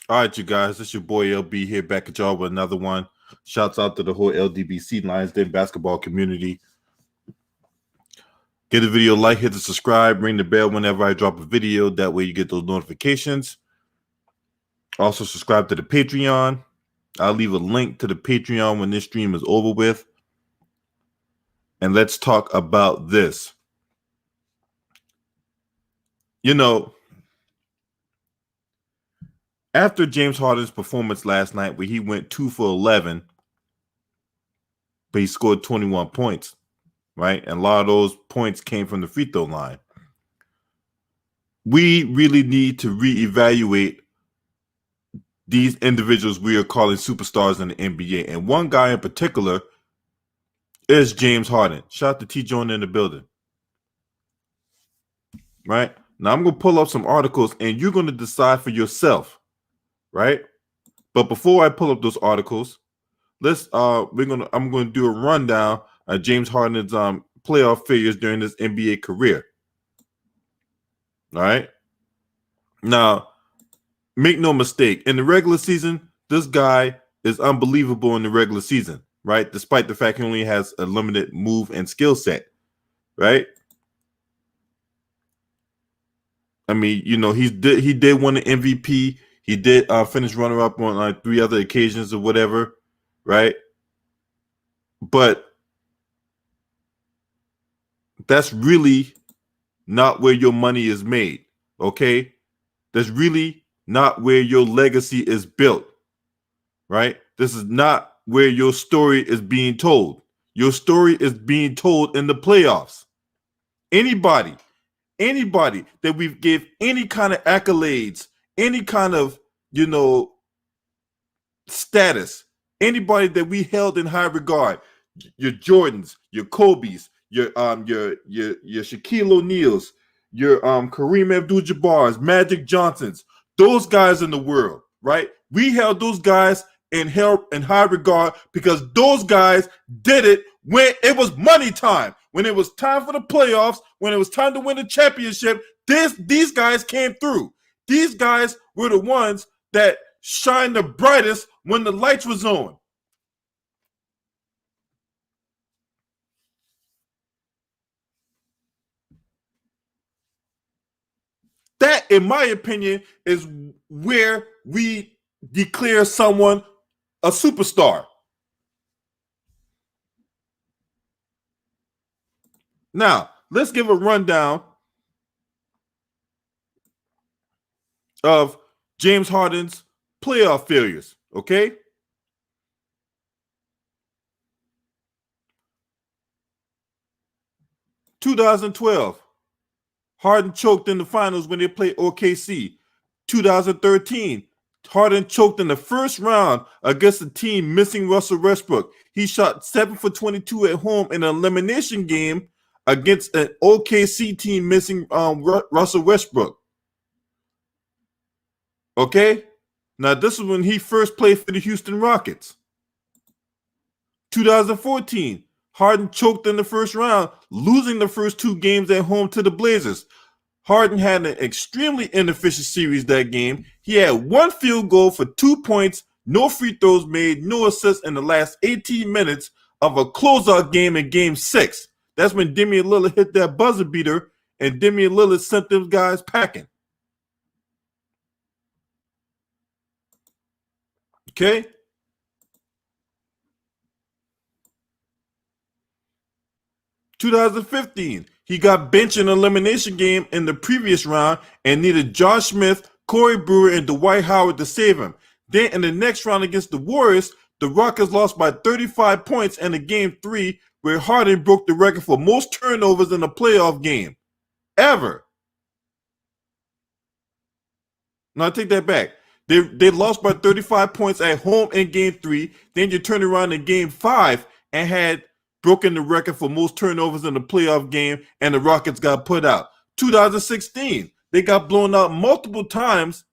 All right, you guys, it's your boy LB here back at y'all with another one. Shouts out to the whole LDBC Lions Den basketball community. Get the video like, hit the subscribe, ring the bell whenever I drop a video. That way you get those notifications. Also subscribe to the Patreon. I'll leave a link to the Patreon when this stream is over with. And let's talk about this. You know, after James Harden's performance last night where he went 2 for 11, but he scored 21 points, right? And a lot of those points came from the free throw line. We really need to reevaluate these individuals we are calling superstars in the NBA. And one guy in particular is James Harden. Shout out to T. Jones in the building. Right? Now I'm going to pull up some articles and you're going to decide for yourself. Right? But before I pull up those articles, I'm going to do a rundown of James Harden's playoff failures during his NBA career. All right? Now, make no mistake, in the regular season, this guy is unbelievable in the regular season, right? Despite the fact he only has a limited move and skill set, right? I mean, you know, he did win the MVP. He did finish runner-up on 3 other occasions or whatever, right? But that's really not where your money is made, okay? That's really not where your legacy is built, right? This is not where your story is being told. Your story is being told in the playoffs. Anybody that we've give any kind of accolades, any kind of, status, anybody that we held in high regard, your Jordans, your Kobe's, your Shaquille O'Neal's, your Kareem Abdul-Jabbar's, Magic Johnson's, those guys in the world, right? We held those guys in high regard because those guys did it when it was money time, when it was time for the playoffs, when it was time to win the championship. These guys came through. These guys were the ones that shined the brightest when the lights was on. That, in my opinion, is where we declare someone a superstar. Now, let's give a rundown of James Harden's playoff failures, okay? (2012) Harden choked in the finals when they played OKC. 2013, Harden choked in the first round against a team missing Russell Westbrook. He shot 7 for 22 at home in an elimination game against an OKC team missing Russell Westbrook. Okay? Now, this is when he first played for the Houston Rockets. 2014, Harden choked in the first round, losing the first 2 games at home to the Blazers. Harden had an extremely inefficient series that game. He had 1 field goal for 2 points, no free throws made, no assists in the last 18 minutes of a closeout game in Game 6. That's when Damian Lillard hit that buzzer beater, and Damian Lillard sent them guys packing. Okay? (2015), he got benched in an elimination game in the previous round and needed Josh Smith, Corey Brewer, and Dwight Howard to save him. Then in the next round against the Warriors, the Rockets lost by 35 points in the Game 3, where Harden broke the record for most turnovers in a playoff game ever. Now, I take that back. They lost by 35 points at home in Game 3. Then you turn around in Game 5 and had broken the record for most turnovers in a playoff game, and the Rockets got put out. 2016, they got blown out multiple times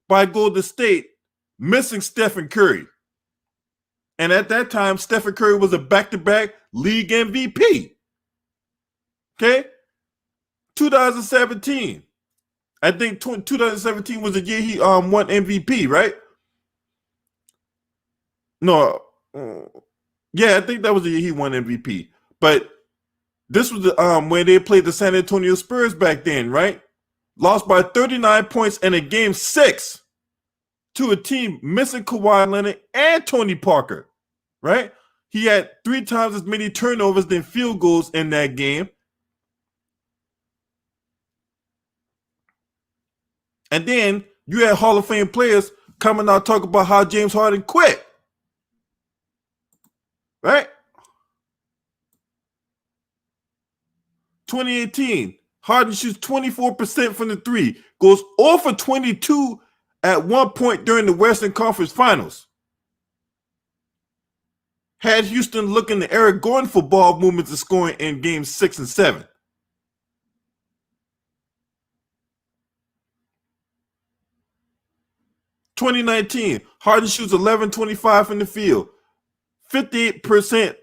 by Golden State, missing Stephen Curry. And at that time, Stephen Curry was a back-to-back league MVP. Okay? 2017, I think 2017 was the year he won MVP, right? No, yeah, I think that was the year he won MVP. But this was the when they played the San Antonio Spurs back then, right? Lost by 39 points in a game 6 to a team missing Kawhi Leonard and Tony Parker, right? He had 3 times as many turnovers than field goals in that game. And then you had Hall of Fame players coming out talking about how James Harden quit, right? 2018, Harden shoots 24% from the three, goes 0 for 22 at one point during the Western Conference Finals. Had Houston looking to Eric Gordon for ball movements and scoring in games 6 and 7. (2019) Harden shoots 11-25 from the field, 58%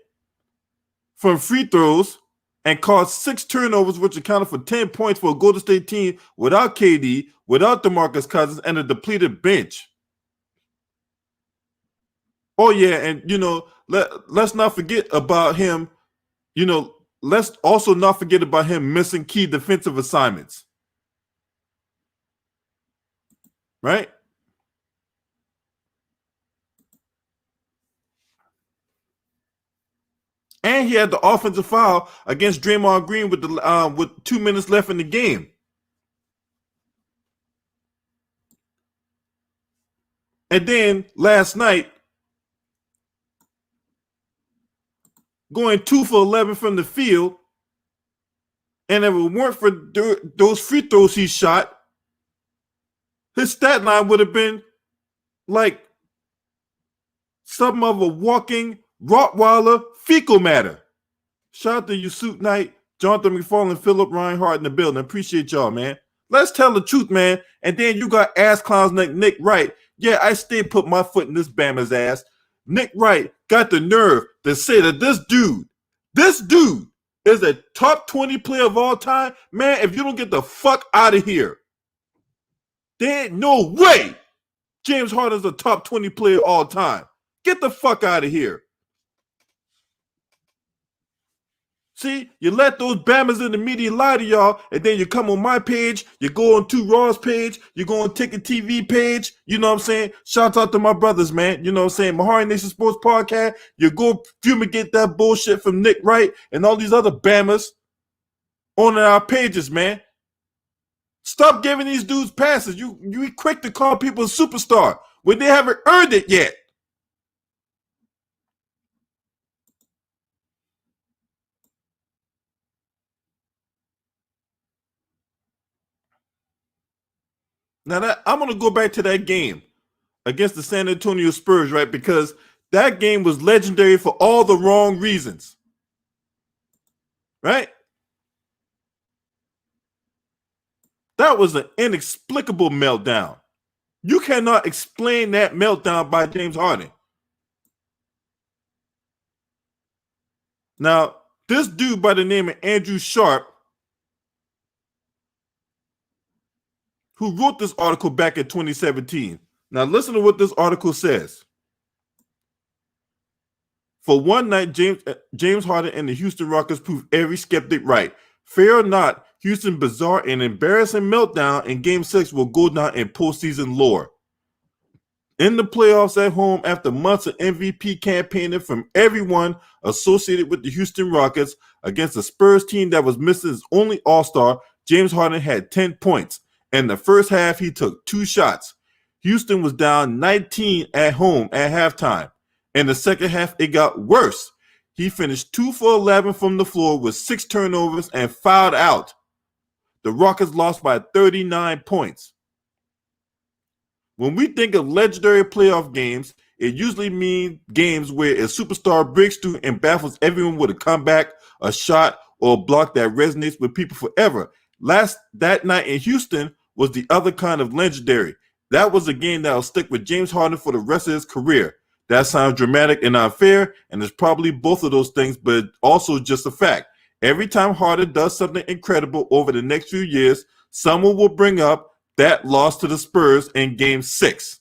from free throws, and caused 6 turnovers, which accounted for 10 points for a Golden State team without KD, without DeMarcus Cousins, and a depleted bench. Oh yeah, and let's not forget about him. Let's also not forget about him missing key defensive assignments. Right? And he had the offensive foul against Draymond Green with 2 minutes left in the game. And then last night, going 2 for 11 from the field, and if it weren't for those free throws he shot, his stat line would have been like something of a walking Rottweiler fecal matter. Shout out to Yusuf Knight, Jonathan McFarland, Philip Reinhardt in the building. Appreciate y'all, man. Let's tell the truth, man. And then you got ass clowns like Nick Wright. Yeah, I still put my foot in this Bama's ass. Nick Wright got the nerve to say that this dude is a top 20 player of all time. Man, if you don't get the fuck out of here, there ain't no way James Harden's a top 20 player of all time. Get the fuck out of here. See, you let those Bammers in the media lie to y'all, and then you come on my page, you go on 2 Raw's page, you go on Ticket TV page, you know what I'm saying? Shout out to my brothers, man. You know what I'm saying? Mahari Nation Sports Podcast, you go fumigate that bullshit from Nick Wright and all these other Bammers on our pages, man. Stop giving these dudes passes. You quick to call people a superstar when they haven't earned it yet. Now I'm going to go back to that game against the San Antonio Spurs, right? Because that game was legendary for all the wrong reasons, right? That was an inexplicable meltdown. You cannot explain that meltdown by James Harden. Now, this dude by the name of Andrew Sharp, who wrote this article back in 2017. Now, listen to what this article says. For one night, James Harden and the Houston Rockets proved every skeptic right. Fair or not, Houston's bizarre and embarrassing meltdown in Game 6 will go down in postseason lore. In the playoffs at home, after months of MVP campaigning from everyone associated with the Houston Rockets against a Spurs team that was missing his only All-Star, James Harden had 10 points. In the first half, he took 2 shots. Houston was down 19 at home at halftime. In the second half, it got worse. He finished 2 for 11 from the floor with 6 turnovers and fouled out. The Rockets lost by 39 points. When we think of legendary playoff games, it usually means games where a superstar breaks through and baffles everyone with a comeback, a shot, or a block that resonates with people forever. That night in Houston was the other kind of legendary. That was a game that will stick with James Harden for the rest of his career. That sounds dramatic and unfair, and it's probably both of those things, but also just a fact. Every time Harden does something incredible over the next few years, someone will bring up that loss to the Spurs in Game 6.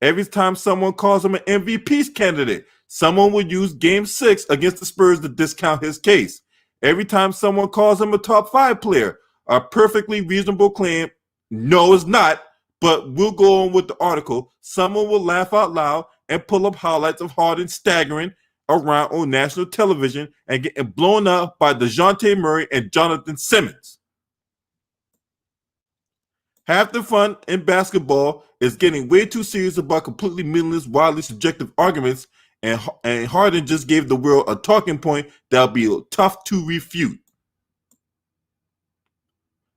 Every time someone calls him an MVP candidate, someone would use Game 6 against the Spurs to discount his case. Every time someone calls him a top 5 player, a perfectly reasonable claim, no, it's not, but we'll go on with the article. Someone will laugh out loud and pull up highlights of Harden staggering around on national television and getting blown up by DeJounte Murray and Jonathan Simmons. Half the fun in basketball is getting way too serious about completely meaningless, wildly subjective arguments, and Harden just gave the world a talking point that'll be tough to refute.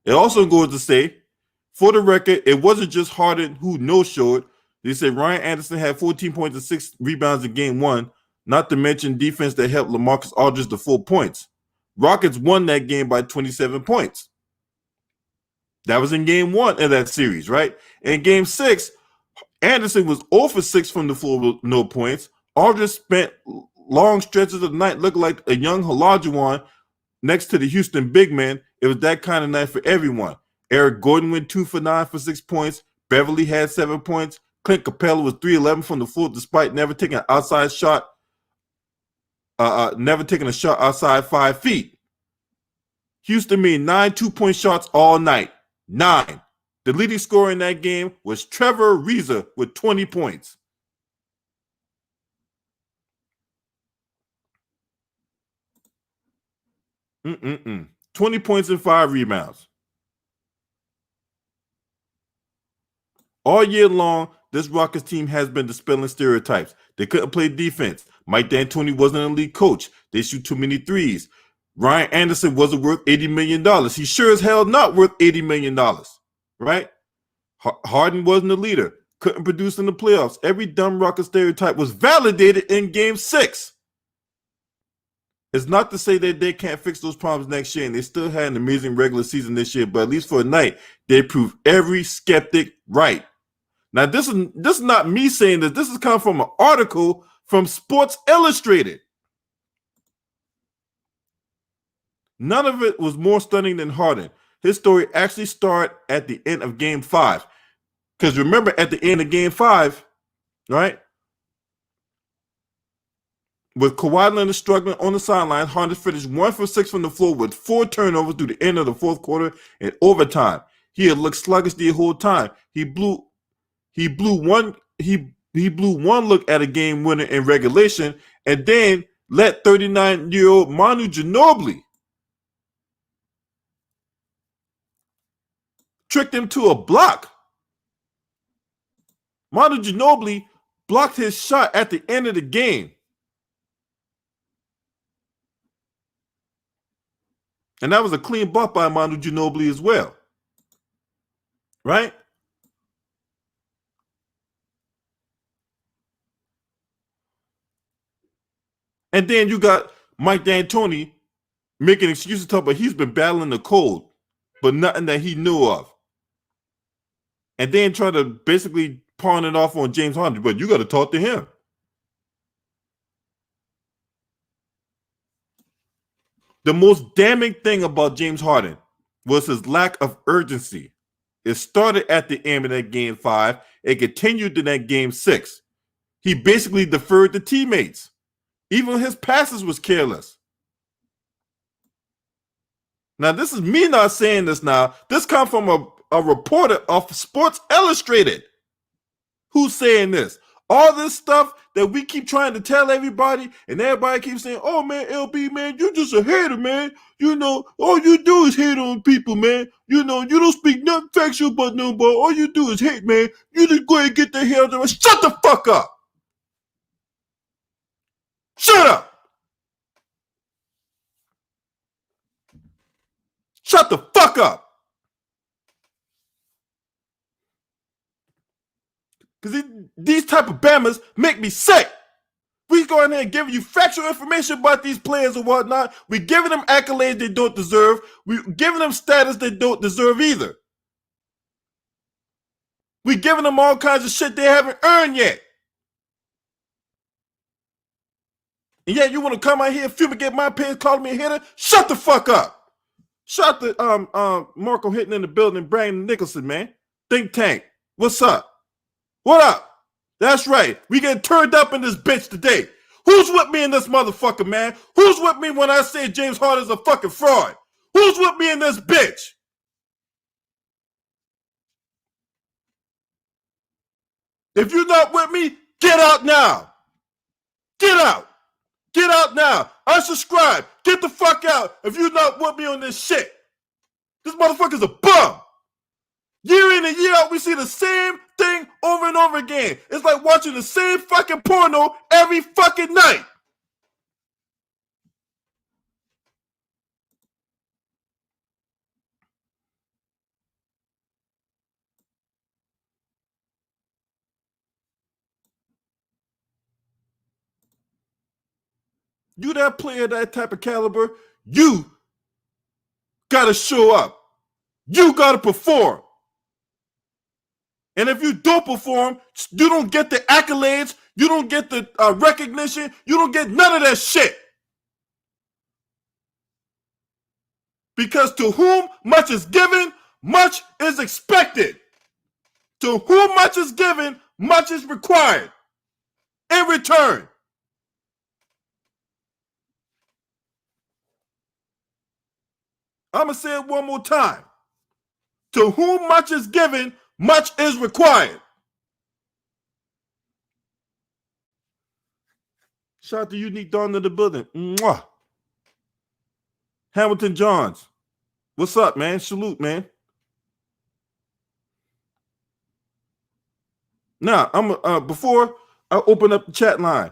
It also goes to say, for the record, it wasn't just Harden who no-showed. They said Ryan Anderson had 14 points and 6 rebounds in Game 1, not to mention defense that helped LaMarcus Aldridge to 4 points. Rockets won that game by 27 points. That was in Game 1 of that series, right? In Game 6, Anderson was 0 for 6 from the floor with no points. Aldridge spent long stretches of the night looking like a young Olajuwon next to the Houston big man. It was that kind of night for everyone. Eric Gordon went 2 for 9 for 6 points. Beverly had 7 points. Clint Capella was 3-11 from the floor despite never taking an outside shot, never taking a shot outside 5 feet. Houston made 9 2-point shots all night. 9. The leading scorer in that game was Trevor Ariza with 20 points. Mm-mm-mm. 20 points and 5 rebounds. All year long, this Rockets team has been dispelling stereotypes. They couldn't play defense. Mike D'Antoni wasn't an elite coach. They shoot too many threes. Ryan Anderson wasn't worth $80 million. He sure as hell not worth $80 million, right? Harden wasn't a leader. Couldn't produce in the playoffs. Every dumb Rocket stereotype was validated in Game 6. It's not to say that they can't fix those problems next year, and they still had an amazing regular season this year, but at least for a night, they proved every skeptic right. Now, this is not me saying this. This is coming from an article from Sports Illustrated. None of it was more stunning than Harden. His story actually started at the end of Game 5. Because remember, at the end of Game 5, right, with Kawhi Leonard struggling on the sideline, Harden finished 1 for 6 from the floor with 4 turnovers through the end of the fourth quarter and overtime. He had looked sluggish the whole time. He blew one look at a game winner in regulation, and then let 39-year-old Manu Ginobili tricked him to a block. Manu Ginobili blocked his shot at the end of the game. And that was a clean buck by Manu Ginobili as well. Right? And then you got Mike D'Antoni making excuses to talk about he's been battling the cold, but nothing that he knew of. And then try to basically pawn it off on James Harden, but you got to talk to him. The most damning thing about James Harden was his lack of urgency. It started at the end of that Game 5. It continued to that Game 6. He basically deferred to teammates. Even his passes was careless. Now, this is me not saying this now. This comes from a reporter of Sports Illustrated. Who's saying this? All this stuff that we keep trying to tell everybody, and everybody keeps saying, oh, man, LB, man, you're just a hater, man. You know, all you do is hate on people, man. You know, you don't speak nothing factual about nobody. All you do is hate, man. You just go ahead and get the hell down. Shut the fuck up. Shut up. Shut the fuck up. Because these type of bammers make me sick. We go in there and giving you factual information about these players and whatnot. We giving them accolades they don't deserve. We giving them status they don't deserve either. We giving them all kinds of shit they haven't earned yet. And yet you want to come out here and fumigate my pants, calling me a hitter? Shut the fuck up. Shut the Marco hitting in the building, Brandon Nicholson, man. think tank. What's up? What up? That's right. We get turned up in this bitch today. Who's with me in this motherfucker, man? Who's with me when I say James Harden's a fucking fraud? Who's with me in this bitch? If you're not with me, get out now. Get out. Get out now. Unsubscribe. Get the fuck out if you're not with me on this shit. This motherfucker's a bum. Year in and year out, we see the same thing over and over again. It's like watching the same fucking porno every fucking night. You that player, that type of caliber, you gotta show up. You gotta perform. And if you don't perform, you don't get the accolades, you don't get the recognition, you don't get none of that shit. Because to whom much is given, much is expected. To whom much is given, much is required in return. I'm going to say it one more time. To whom much is given, much is required. Shout out to Unique Dawn in the building. Mwah. Hamilton Johns. What's up, man? Salute, man. Now, before I open up the chat line,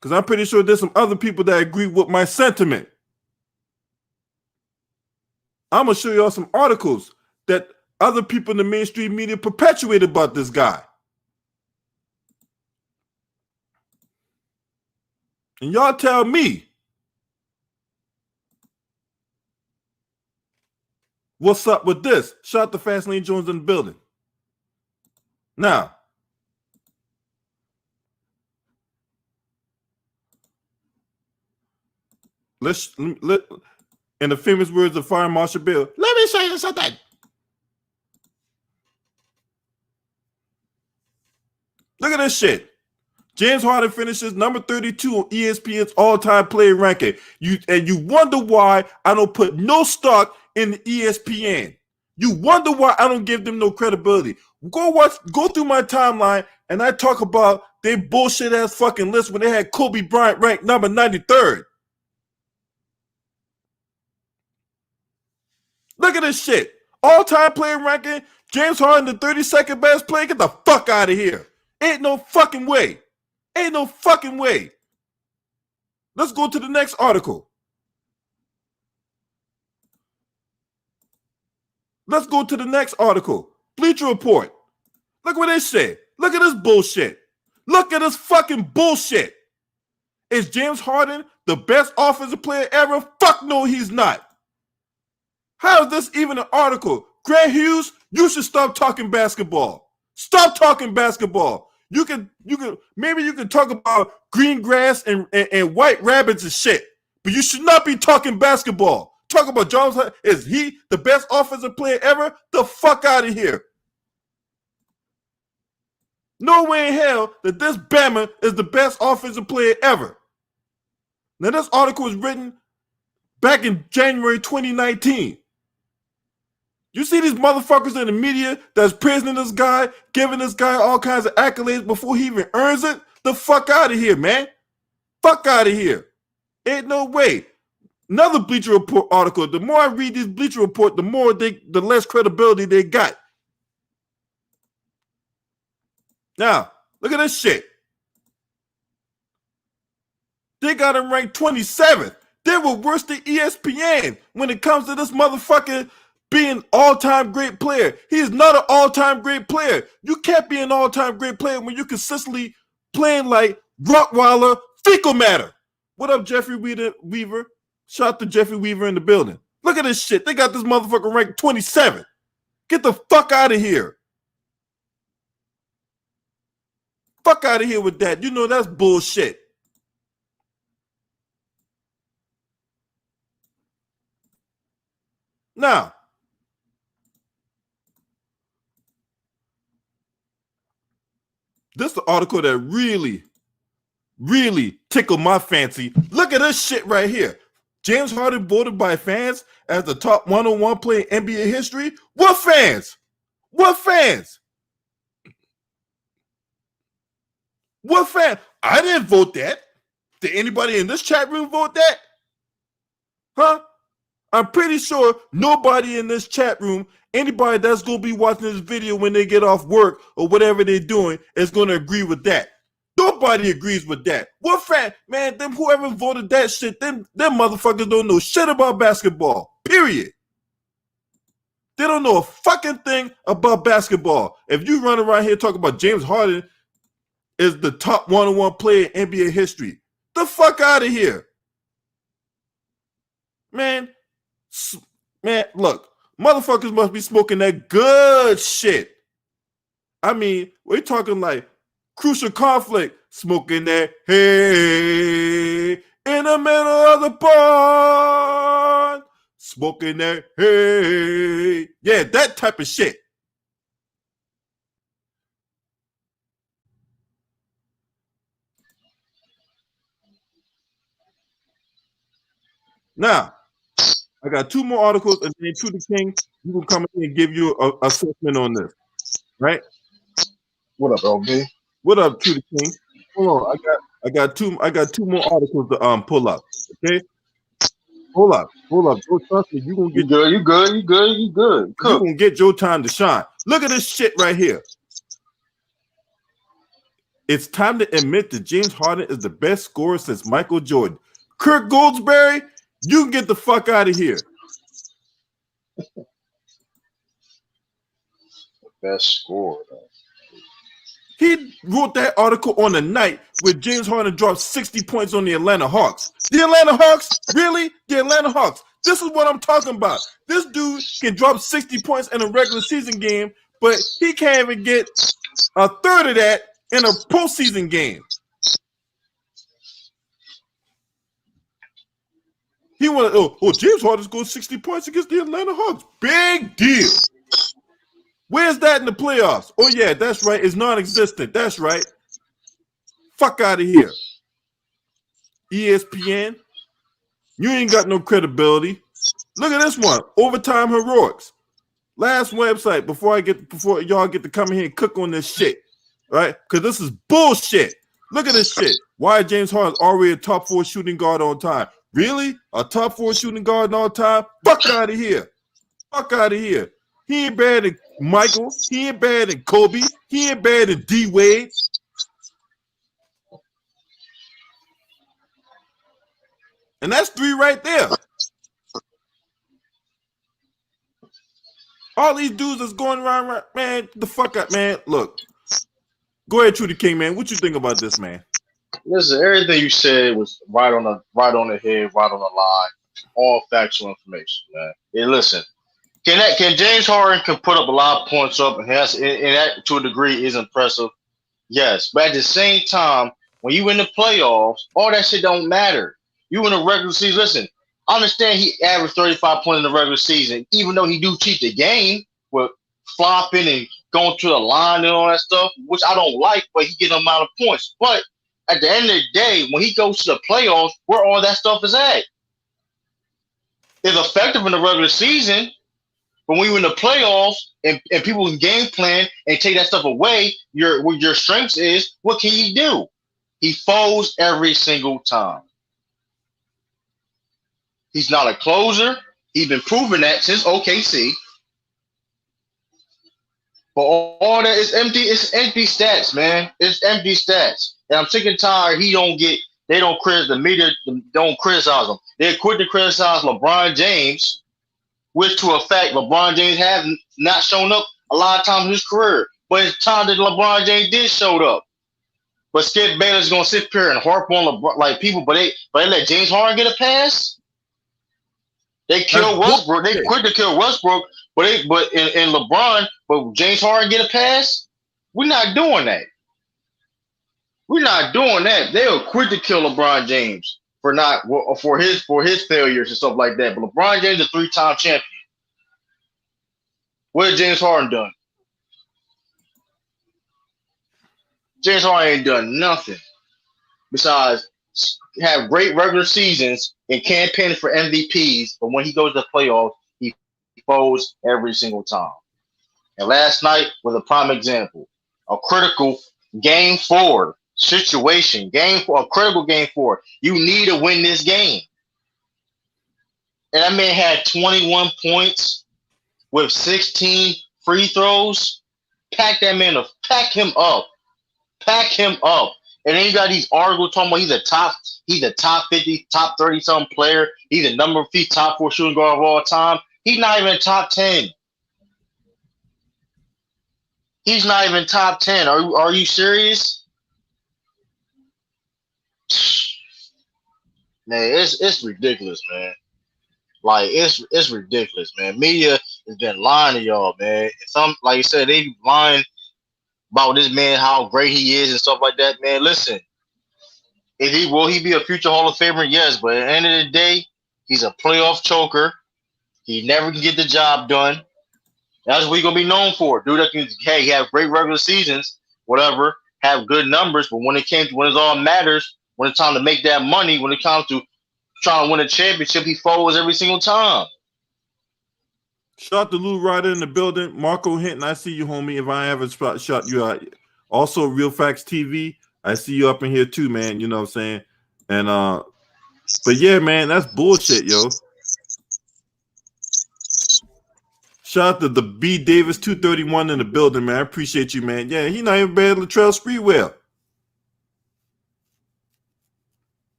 because I'm pretty sure there's some other people that agree with my sentiment. I'm going to show y'all some articles that other people in the mainstream media perpetuate about this guy. And y'all tell me what's up with this. Shout out to Fastlane Jones in the building. Now, let's in the famous words of Fire Marshal Bill, let me show you something. Look at this shit. James Harden finishes number 32 on ESPN's all-time player ranking. You wonder why I don't put no stock in the ESPN. You wonder why I don't give them no credibility. Go through my timeline, and I talk about their bullshit-ass fucking list when they had Kobe Bryant ranked number 93rd. Look at this shit. All-time player ranking, James Harden, the 32nd best player. Get the fuck out of here. Ain't no fucking way. Ain't no fucking way. Let's go to the next article. Let's go to the next article. Bleacher Report. Look what they say. Look at this bullshit. Look at this fucking bullshit. Is James Harden the best offensive player ever? Fuck no, he's not. How is this even an article? Grant Hughes, you should stop talking basketball. Stop talking basketball. Maybe you can talk about green grass and white rabbits and shit, but you should not be talking basketball. Talk about Jones. Is he the best offensive player ever? The fuck out of here. No way in hell that this Bama is the best offensive player ever. Now, this article was written back in January 2019. You see these motherfuckers in the media that's praising this guy, giving this guy all kinds of accolades before he even earns it? The fuck out of here, man. Fuck out of here. Ain't no way. Another Bleacher Report article. The more I read this Bleacher Report, the less credibility they got. Now, look at this shit. They got him ranked 27th. They were worse than ESPN when it comes to this motherfucker being all-time great player. He is not an all-time great player. You can't be an all-time great player when you're consistently playing like Rottweiler fecal matter. What up, Jeffrey Weaver? Shout out to Jeffrey Weaver in the building. Look at this shit. They got this motherfucker ranked 27th. Get the fuck out of here. Fuck out of here with that. You know that's bullshit. Now, This is the article that really tickled my fancy. Look at this shit right here. James Harden voted by fans as the top 101 player in NBA history. What fans? What fans? What fan? I didn't vote that. Did anybody in this chat room vote that? Huh? I'm pretty sure nobody in this chat room, anybody that's going to be watching this video when they get off work or whatever they're doing, is going to agree with that. Nobody agrees with that. What fan? Man, them whoever voted that shit, them motherfuckers don't know shit about basketball. Period. They don't know a fucking thing about basketball. If you run around here talking about James Harden is the top 101 player in NBA history, the fuck out of here. Man, look, motherfuckers must be smoking that good shit. I mean, we're talking like Crucial Conflict, smoking that, hey, in the middle of the pond, smoking that, hey. Yeah, that type of shit. Now, I got two more articles, and then True the King, you will come in and give you an assessment on this, right? What up, LB? What up, True the King? Hold on, I got two more articles to pull up. Okay, hold up. Don't trust me. You gonna get You good. You gonna get your time to shine. Look at this shit right here. It's time to admit that James Harden is the best scorer since Michael Jordan. Kirk Goldsberry, you can get the fuck out of here. Best scorer. He wrote that article on the night where James Harden dropped 60 points on the Atlanta Hawks. The Atlanta Hawks? Really? The Atlanta Hawks. This is what I'm talking about. This dude can drop 60 points in a regular season game, but he can't even get a third of that in a postseason game. He wanted, James Harden scored 60 points against the Atlanta Hawks. Big deal. Where's that in the playoffs? Oh, yeah, that's right. It's non-existent. That's right. Fuck out of here. ESPN, you ain't got no credibility. Look at this one. Overtime Heroics. Last website before y'all get to come in here and cook on this shit. Right? Because this is bullshit. Look at this shit. Why is James Harden already a top 4 shooting guard on time? Really? A top 4 shooting guard on time? Fuck out of here. Fuck out of here. He ain't better than Michael. He ain't better than Kobe. He ain't better than D Wade. And that's 3 right there. All these dudes that's going around, man, the fuck up, man. Look, go ahead, True the King, man. What you think about this, man? Listen, everything you said was right on the head, right on the line. All factual information, man. Hey, listen, can James Harden can put up a lot of points up, and that to a degree is impressive. Yes, but at the same time, when you in the playoffs, all that shit don't matter. You in the regular season. Listen, I understand he averaged 35 points in the regular season, even though he do cheat the game with flopping and going to the line and all that stuff, which I don't like, but he get an amount of points. But at the end of the day, when he goes to the playoffs, where all that stuff is at, it's effective in the regular season, but when you're in the playoffs and people can game plan and take that stuff away, what your strengths is, what can you do? He folds every single time. He's not a closer. He's been proving that since OKC. But all that is empty. It's empty stats, man. It's empty stats. And I'm sick and tired. They don't criticize the media. Don't criticize him. They quit to criticize LeBron James, which to a fact LeBron James have not shown up a lot of times in his career. But it's time that LeBron James did show up. But Skip Baylor's gonna sit here and harp on LeBron like people, but they let James Harden get a pass. They killed Westbrook. They quit to kill Westbrook, but in LeBron, but James Harden get a pass. We're not doing that. We're not doing that. They'll quit to kill LeBron James for his failures and stuff like that. But LeBron James is a 3-time champion. What has James Harden done? James Harden ain't done nothing besides have great regular seasons and campaign for MVPs, but when he goes to the playoffs, he folds every single time. And last night was a prime example. A critical game 4 situation. A critical game 4. You need to win this game. And that man had 21 points with 16 free throws. Pack him up. Pack him up. And then you got these articles talking about he's a top 50, top 30 something player. He's a number 3 top 4 shooting guard of all time. He's not even top 10. He's not even top 10. Are you serious? Man, it's ridiculous, man. Like it's ridiculous, man. Media has been lying to y'all, man. Some, like you said, they lying about this man, how great he is and stuff like that, man. Listen, will he be a future Hall of Famer? Yes, but at the end of the day, he's a playoff choker. He never can get the job done. That's what he's gonna be known for. Dude that can, hey, have great regular seasons, whatever, have good numbers, but when it all matters, when it's time to make that money, when it comes to trying to win a championship, he folds every single time. Shout to Lou Ryder in the building. Marco Hinton, I see you, homie. If I ever shot you out. Also, Real Facts TV, I see you up in here too, man. You know what I'm saying? And but yeah, man, that's bullshit, yo. Shout out to the B Davis 231 in the building, man. I appreciate you, man. Yeah, he not even bad Latrell Sprewell.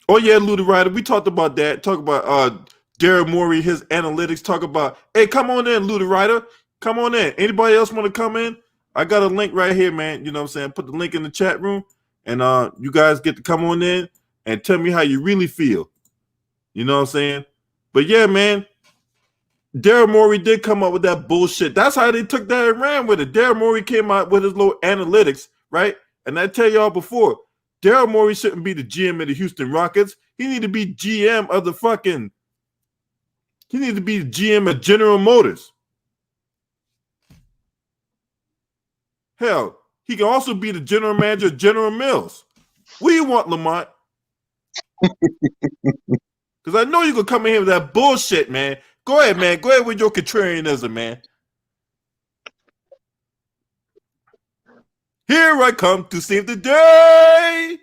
Oh yeah, Lou the Ryder. We talked about that. Talk about Daryl Morey, his analytics. Talk about, hey, come on in, Lou the Ryder. Come on in. Anybody else want to come in? I got a link right here, man. You know what I'm saying? Put the link in the chat room, and you guys get to come on in and tell me how you really feel. You know what I'm saying? But yeah, man, Daryl Morey did come up with that bullshit. That's how they took that and ran with it. Daryl Morey came out with his little analytics, right? And I tell y'all before, Daryl Morey shouldn't be the GM of the Houston Rockets. He need to be GM of he need to be the GM of General Motors. Hell, he can also be the general manager of General Mills. What do you want, Lamont? Because I know you can come in here with that bullshit, man. Go ahead, man. Go ahead with your contrarianism, man. Here I come to save the day.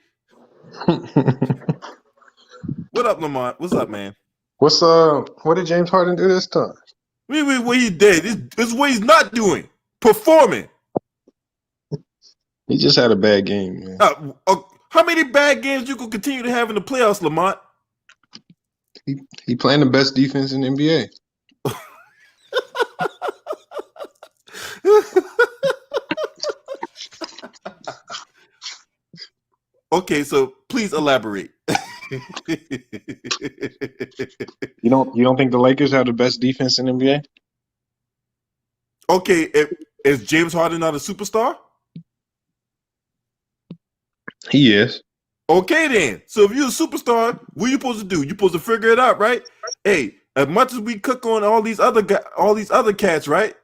What up, Lamont? What's up, man? What did James Harden do this time? What he did. This is what he's not doing. Performing. He just had a bad game, man. How many bad games you could continue to have in the playoffs, Lamont? He playing the best defense in the NBA. Okay, so please elaborate. You don't think the Lakers have the best defense in the NBA? Okay, is James Harden not a superstar? He is. Okay, then. So if you're a superstar, what are you supposed to do? You're supposed to figure it out, right? Hey, as much as we cook on all these other cats, right?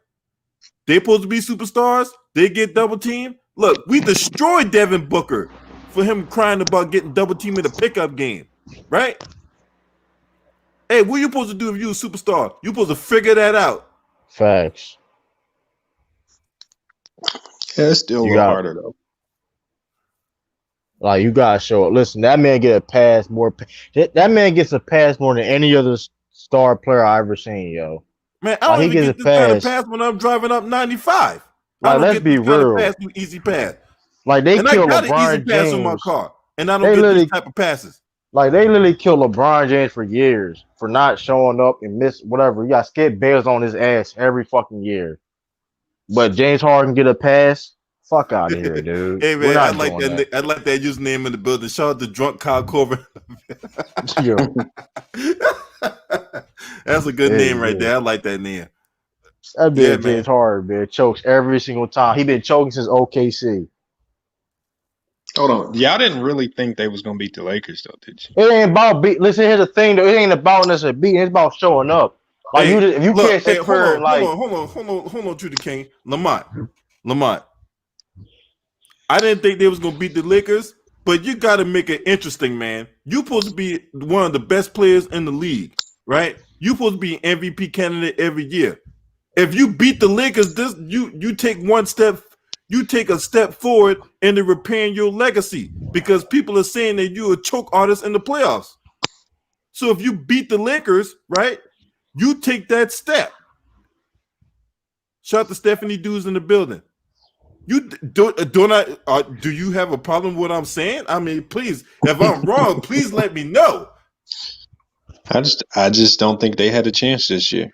They supposed to be superstars. They get double teamed. Look, we destroyed Devin Booker for him crying about getting double teamed in a pickup game, right? Hey, what are you supposed to do if you're a superstar? You're supposed to figure that out. Facts. Yeah, it's still a little harder though. Like, you gotta show it. Listen, that man get a pass more. That man gets a pass more than any other star player I ever seen, yo. Man, I don't even get this kind of pass when I'm driving up 95. Like, let's be real. Pass through easy pass. Like, they kill LeBron James. Easy pass on my car, and I don't get these type of passes. Like, they literally kill LeBron James for years for not showing up and miss whatever. You got Skip Bayless on his ass every fucking year. But James Harden get a pass. Fuck out of here, dude. Hey man, I like that. I like that username in the building. Shout out to Drunk Kyle Corbin. That's a good name right there. I like that name. That man, James Harden, man, chokes every single time. He been choking since OKC. Hold on, y'all didn't really think they was gonna beat the Lakers, though, did you? It ain't about beat. Listen, here's the thing, though. It ain't about necessarily beating. It's about showing up. Like, if you can't sit for hold on, Judy King, Lamont. I didn't think they was gonna beat the Lakers, but you got to make it interesting, man. You supposed to be one of the best players in the league, right? You supposed to be an MVP candidate every year. If you beat the Lakers, you take one step, you take a step forward into repairing your legacy because people are saying that you're a choke artist in the playoffs. So if you beat the Lakers, right, you take that step. Shout out to Stephanie Dudes in the building. You do you have a problem with what I'm saying? I mean, please, if I'm wrong, please let me know. I just don't think they had a chance this year.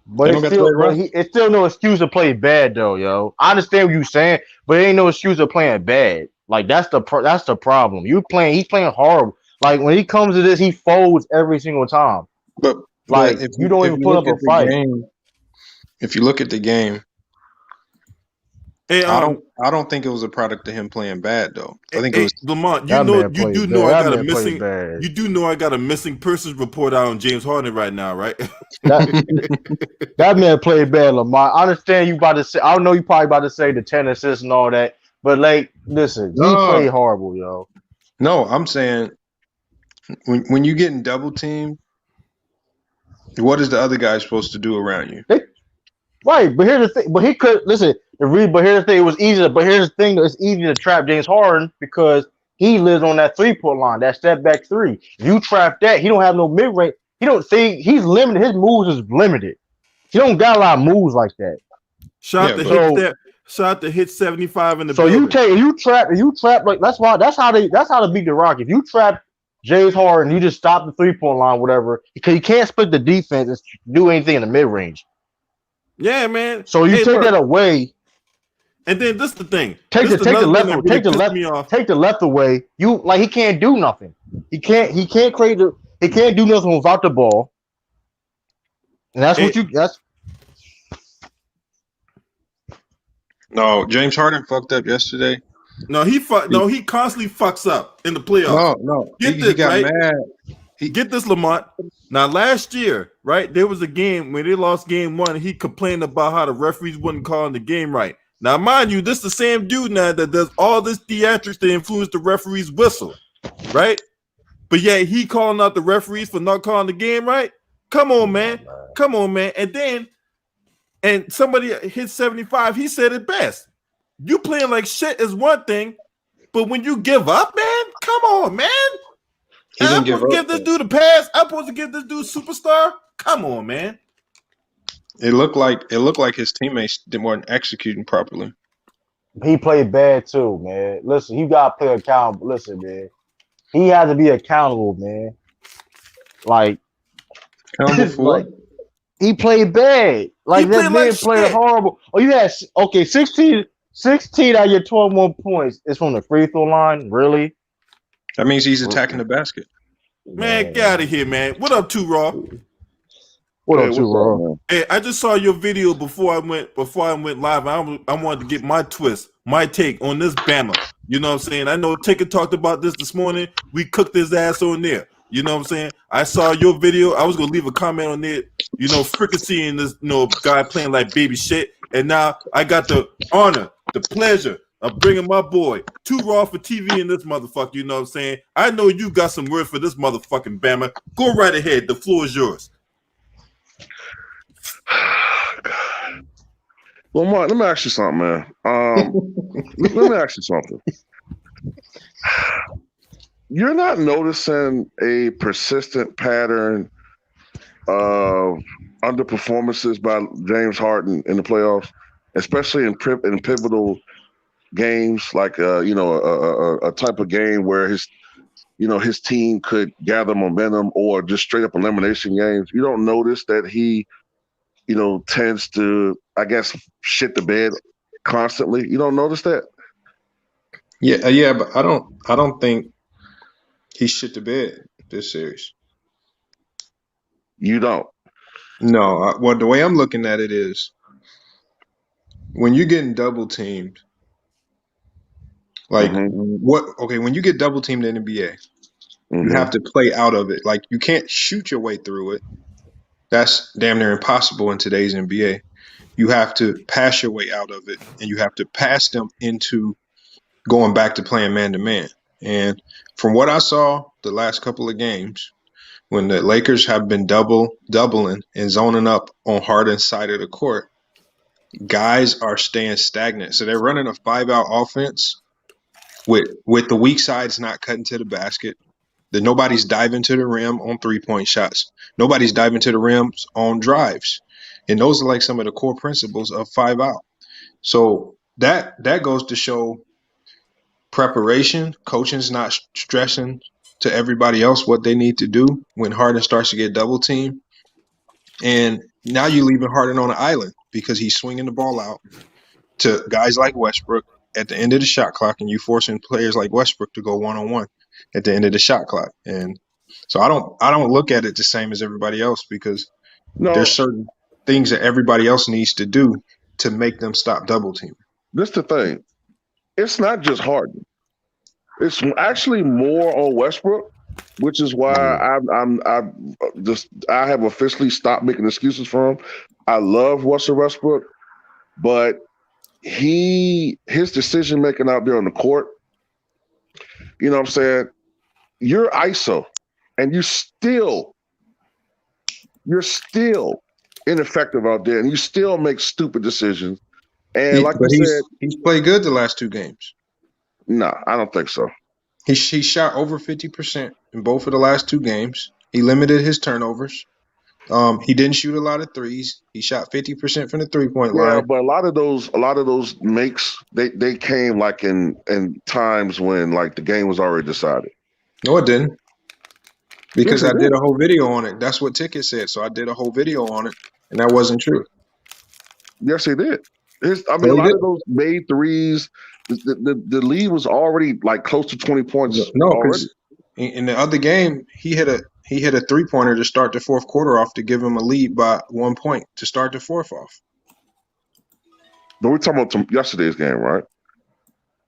But it's still no excuse to play bad though, yo. I understand what you're saying, but it ain't no excuse to playing bad. Like that's the problem. He's playing horrible. Like when he comes to this, he folds every single time. But like if you don't even put up a fight. If you look at the game, hey, I don't think it was a product of him playing bad though. I think it was Lamont. You do know I got a missing persons report out on James Harden right now, right? That man played bad, Lamont. I understand you about to say. I know you probably about to say the 10 assists and all that, but like, listen, he played horrible, yo. No, I'm saying when you getting double teamed, what is the other guy supposed to do around you? Right, but here's the thing. But he could listen. But here's the thing. It was easy. But here's the thing. It's easy to trap James Harden because he lives on that 3-point line, that step back three. If you trap that, he don't have no mid range. He don't see. He's limited. His moves is limited. He don't got a lot of moves like that. Shout out to hit 75 in the. So building. you trap like that's how to beat the Rockets. If you trap James Harden, you just stop the 3-point line, whatever, because you can't split the defense and do anything in the mid range. Yeah, man. So you take that away, and then this is the thing. Take the left away. You like he can't do nothing. He can't do nothing without the ball. And that's No, James Harden fucked up yesterday. No, he constantly fucks up in the playoffs. No. He got mad. Get this, Lamont. Now, last year, right, there was a game when they lost game 1. He complained about how the referees wouldn't call the game right. Now, mind you, this is the same dude now that does all this theatrics to influence the referee's whistle, right? But yet he calling out the referees for not calling the game right. Come on, man. And somebody hit 75. He said it best. You playing like shit is one thing, but when you give up, man, come on, man. I'm supposed to give this dude a pass. I'm supposed to give this dude superstar. Come on, man. It looked like his teammates weren't executing properly. He played bad too, man. Listen, you gotta play accountable. Listen, man. He had to be accountable, man. Like, he played bad. Like that man played horrible. Oh, you had 16 out of your 21 points is from the free throw line. Really? That means he's attacking the basket. Man, get out of here, man. What up, 2 Raw? What up, 2 Raw? Hey, I just saw your video before I went live. I wanted to get my twist, my take on this Bama. You know what I'm saying? I know Ticket talked about this morning. We cooked his ass on there. You know what I'm saying? I saw your video. I was gonna leave a comment on it. You know, freaking seeing this, guy playing like baby shit. And now I got the honor, the pleasure of bringing my boy 2 Raw for TV in this motherfucker. You know what I'm saying? I know you got some words for this motherfucking Bama. Go right ahead. The floor is yours. Well, Mark, let me ask you something, man. Let me ask you something. You're not noticing a persistent pattern of underperformances by James Harden in the playoffs, especially in pivotal games, like a type of game where his team could gather momentum, or just straight up elimination games. You don't notice that he, tends to, I guess, shit the bed constantly. You don't notice that? Yeah, but I don't think he shit the bed this series. You don't? No. Well, the way I'm looking at it is, when you're getting double teamed, like when you get double teamed in the NBA, you have to play out of it. Like, you can't shoot your way through it. That's damn near impossible in today's NBA. You have to pass your way out of it, and you have to pass them into going back to playing man-to-man. And from what I saw the last couple of games, when the Lakers have been doubling and zoning up on Harden's side of the court, guys are staying stagnant. So they're running a 5-out offense with the weak sides not cutting to the basket. That nobody's diving to the rim on 3-point shots. Nobody's diving to the rims on drives. And those are like some of the core principles of 5-out. So that goes to show preparation. Coaching's not stressing to everybody else what they need to do when Harden starts to get double teamed. And now you're leaving Harden on an island because he's swinging the ball out to guys like Westbrook at the end of the shot clock, and you forcing players like Westbrook to go one-on-one at the end of the shot clock. And so I don't look at it the same as everybody else because there's certain things that everybody else needs to do to make them stop double teaming. This the thing. It's not just Harden. It's actually more on Westbrook, which is why I have officially stopped making excuses for him. I love Russell Westbrook, but his decision making out there on the court, you know what I'm saying? You're ISO, and you're still ineffective out there, and you still make stupid decisions. And like you said, he's played good the last 2 games. No, I don't think so. He shot over 50% in both of the last 2 games. He limited his turnovers. He didn't shoot a lot of threes. He shot 50% from the 3-point line. Yeah, but a lot of those makes they came like in times when like the game was already decided. No, it didn't. Because Yes, I did a whole video on it. That's what Ticket said. So I did a whole video on it, and that wasn't true. Yes, he did. A lot of those made threes. The lead was already like close to 20 points. No, because in the other game, he hit a 3-pointer to start the fourth quarter off to give him a lead by 1 point to start the fourth off. But we're talking about yesterday's game, right?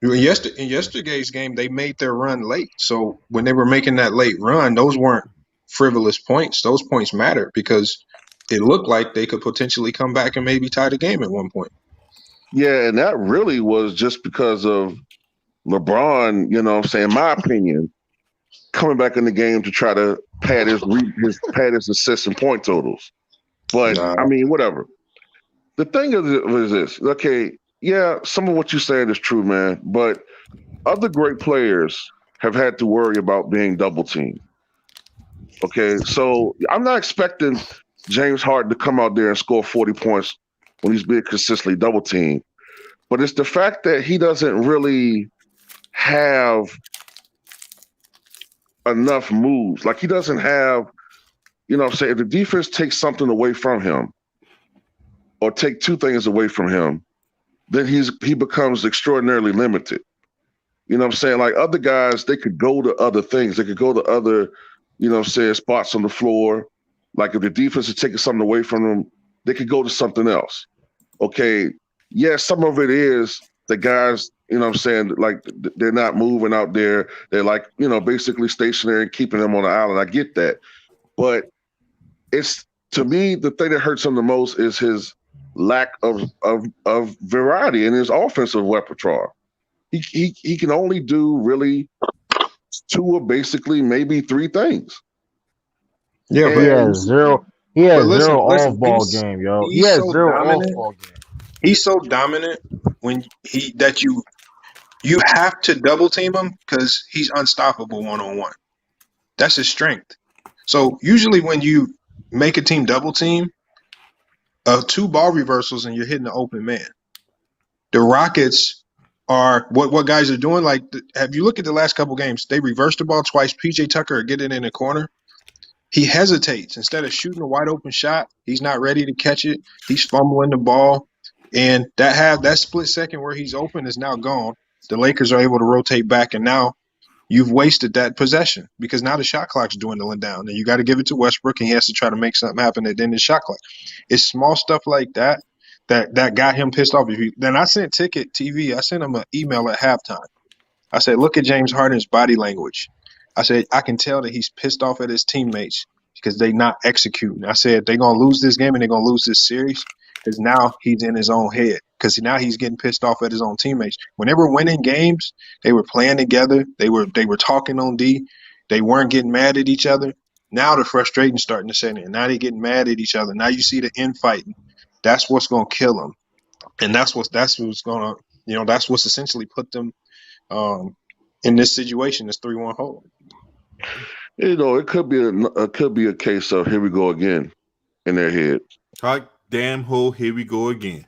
In yesterday's game, they made their run late. So when they were making that late run, those weren't frivolous points. Those points mattered because it looked like they could potentially come back and maybe tie the game at one point. Yeah, and that really was just because of LeBron, you know what I'm saying, in my opinion, coming back in the game to try to pad his assists and point totals. But, I mean, whatever. The thing is this. Okay, yeah, some of what you're saying is true, man, but other great players have had to worry about being double teamed. Okay, so I'm not expecting James Harden to come out there and score 40 points when he's being consistently double teamed. But it's the fact that he doesn't really have enough moves. Like he doesn't have, you know what I'm saying, if the defense takes something away from him or take 2 things away from him, then he becomes extraordinarily limited. You know what I'm saying? Like other guys, they could go to other things. They could go to other, you know what I'm saying, spots on the floor. Like if the defense is taking something away from them, they could go to something else. Okay, yeah, some of it is the guys, you know what I'm saying, like they're not moving out there. They're like, you know, basically stationary and keeping them on the island. I get that. But it's, to me, the thing that hurts him the most is his lack of variety in his offensive repertoire. He can only do really 2 or basically maybe 3 things. Yeah, He has zero. He has zero off-ball game, yo. He has zero off-ball game. He's so dominant that you have to double team him because he's unstoppable one-on-one. That's his strength. So usually when you make a team double team, 2 ball reversals and you're hitting the open man. The Rockets are what guys are doing. Like, have you looked at the last couple games? They reversed the ball twice. PJ Tucker get it in the corner. He hesitates. Instead of shooting a wide open shot, he's not ready to catch it. He's fumbling the ball. And that split second where he's open is now gone. The Lakers are able to rotate back, and now you've wasted that possession because now the shot clock's dwindling down. And you got to give it to Westbrook, and he has to try to make something happen at the end of the shot clock. It's small stuff like that got him pissed off. Then I sent Ticket TV. I sent him an email at halftime. I said, look at James Harden's body language. I said, I can tell that he's pissed off at his teammates because they not executing. I said, they're going to lose this game and they're going to lose this series because now he's in his own head because now he's getting pissed off at his own teammates. When they were winning games, they were playing together. They were talking on D. They weren't getting mad at each other. Now the frustrating starting to set in. Now they're getting mad at each other. Now you see the infighting. That's what's going to kill them, and that's what's going to that's what's essentially put them in this situation, this 3-1 hole. It could be a case of here we go again in their head. Hot damn hole, here we go again.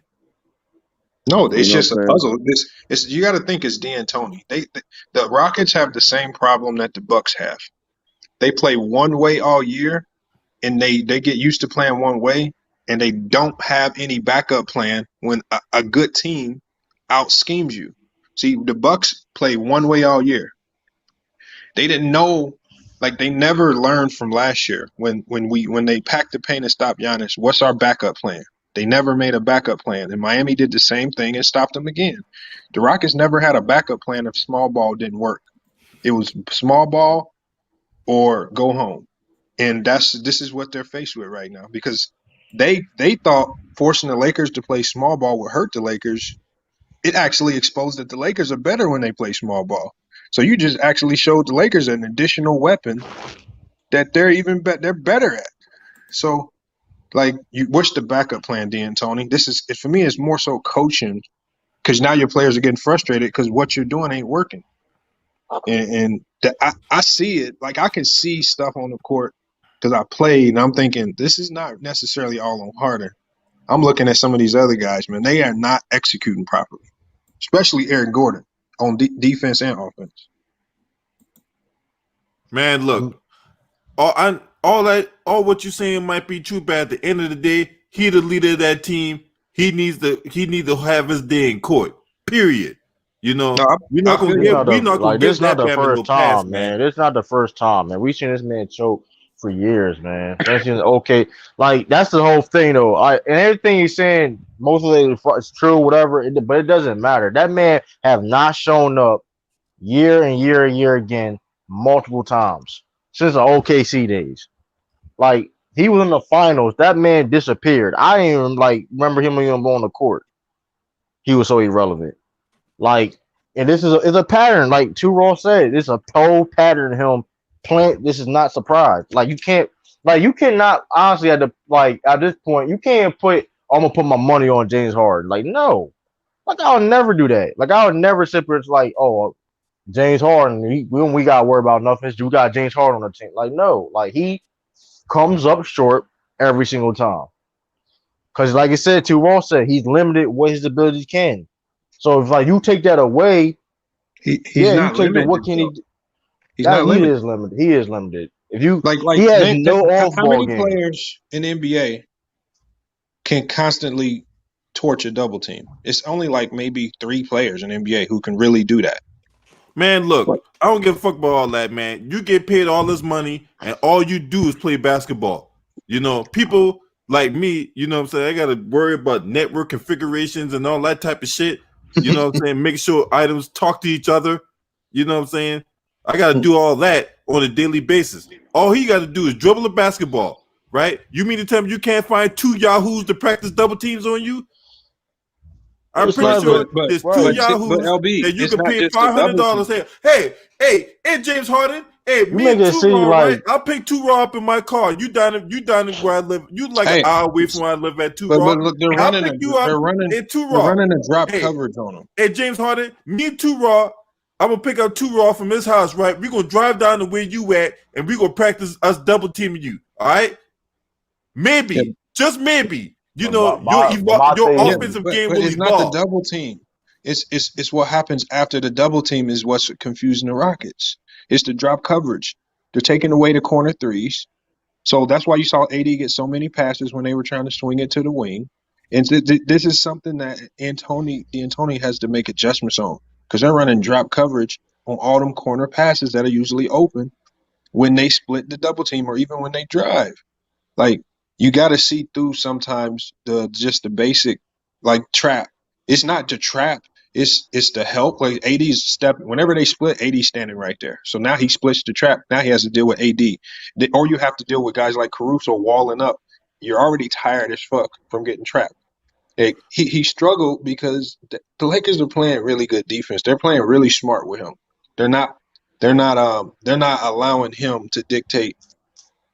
No, it's just a what I'm puzzle. You got to think it's D'Antoni. The Rockets have the same problem that the Bucks have. They play one way all year, and they get used to playing one way, and they don't have any backup plan when a good team out schemes you. See, the Bucks play one way all year. They didn't know, like they never learned from last year when they packed the paint and stopped Giannis. What's our backup plan? They never made a backup plan, and Miami did the same thing and stopped them again. The Rockets never had a backup plan if small ball didn't work. It was small ball or go home, and this is what they're faced with right now because they thought forcing the Lakers to play small ball would hurt the Lakers. It actually exposed that the Lakers are better when they play small ball. So you just actually showed the Lakers an additional weapon that they're better at. So. Like, what's the backup plan, D'Antoni? For me, it's more so coaching because now your players are getting frustrated because what you're doing ain't working. I see it. Like, I can see stuff on the court because I played, and I'm thinking this is not necessarily all on Harden. I'm looking at some of these other guys, man. They are not executing properly, especially Eric Gordon on defense and offense. Man, look, all what you're saying might be true, but at the end of the day, he the leader of that team. He needs to have his day in court. Period. We're not gonna give this not that the man first no time, pass, man. This not the first time, man. We've seen this man choke for years, man. That's just okay. Like that's the whole thing, though. And everything he's saying, most of it is true, whatever. But it doesn't matter. That man have not shown up year and year again, multiple times since the OKC days. Like he was in the finals. That man disappeared. I didn't even remember him even on the court. He was so irrelevant. Like, and this is a pattern. Like Two Raw said, it's a whole pattern. Him playing. This is not surprise. Like you cannot honestly at this point you can't put. I'm gonna put my money on James Harden. Like no, like I would never do that. Like I would never sit there. It's like James Harden. We gotta worry about nothing. We got James Harden on the team. Like no, like he comes up short every single time. Because like I said, Two Raw said, he's limited what his abilities can. So if you take that away, he's not limited. What can he do? He's not limited. He is limited. He is limited. If you he has no off how ball many game. players in the NBA can constantly torch a double team? It's only maybe 3 players in the NBA who can really do that. Man, look, I don't give a fuck about all that, man. You get paid all this money, and all you do is play basketball. People like me, what I'm saying, I got to worry about network configurations and all that type of shit. What I'm saying? Make sure items talk to each other. You know what I'm saying? I got to do all that on a daily basis. All he got to do is dribble a basketball, right? You mean to tell me you can't find 2 yahoos to practice double teams on you? I'm pretty sure there's 2 yahoos that you can pay $500. Hey, James Harden. Hey, me and Two-Raw, right? I'll pick Two-Raw up in my car. You down in where I live. You an hour away from where I live at Two-Raw. But look, they're running a drop coverage on them. Hey, James Harden, me and Two-Raw, I'm going to pick up Two-Raw from his house, right? We're going to drive down to where you at, and we're going to practice us double teaming you, all right? Maybe, just maybe. Your offensive game will it's evolve. Not the double team. It's what happens after the double team is what's confusing the Rockets. It's the drop coverage. They're taking away the corner threes. So that's why you saw AD get so many passes when they were trying to swing it to the wing. And this is something that D'Antoni has to make adjustments on because they're running drop coverage on all them corner passes that are usually open when they split the double team or even when they drive. Like, you got to see through sometimes the basic trap. It's not to trap. It's to help. Like AD's stepping. Whenever they split, AD's standing right there. So now he splits the trap. Now he has to deal with AD. Or you have to deal with guys like Caruso walling up. You're already tired as fuck from getting trapped. He struggled because the Lakers are playing really good defense. They're playing really smart with him. They're not allowing him to dictate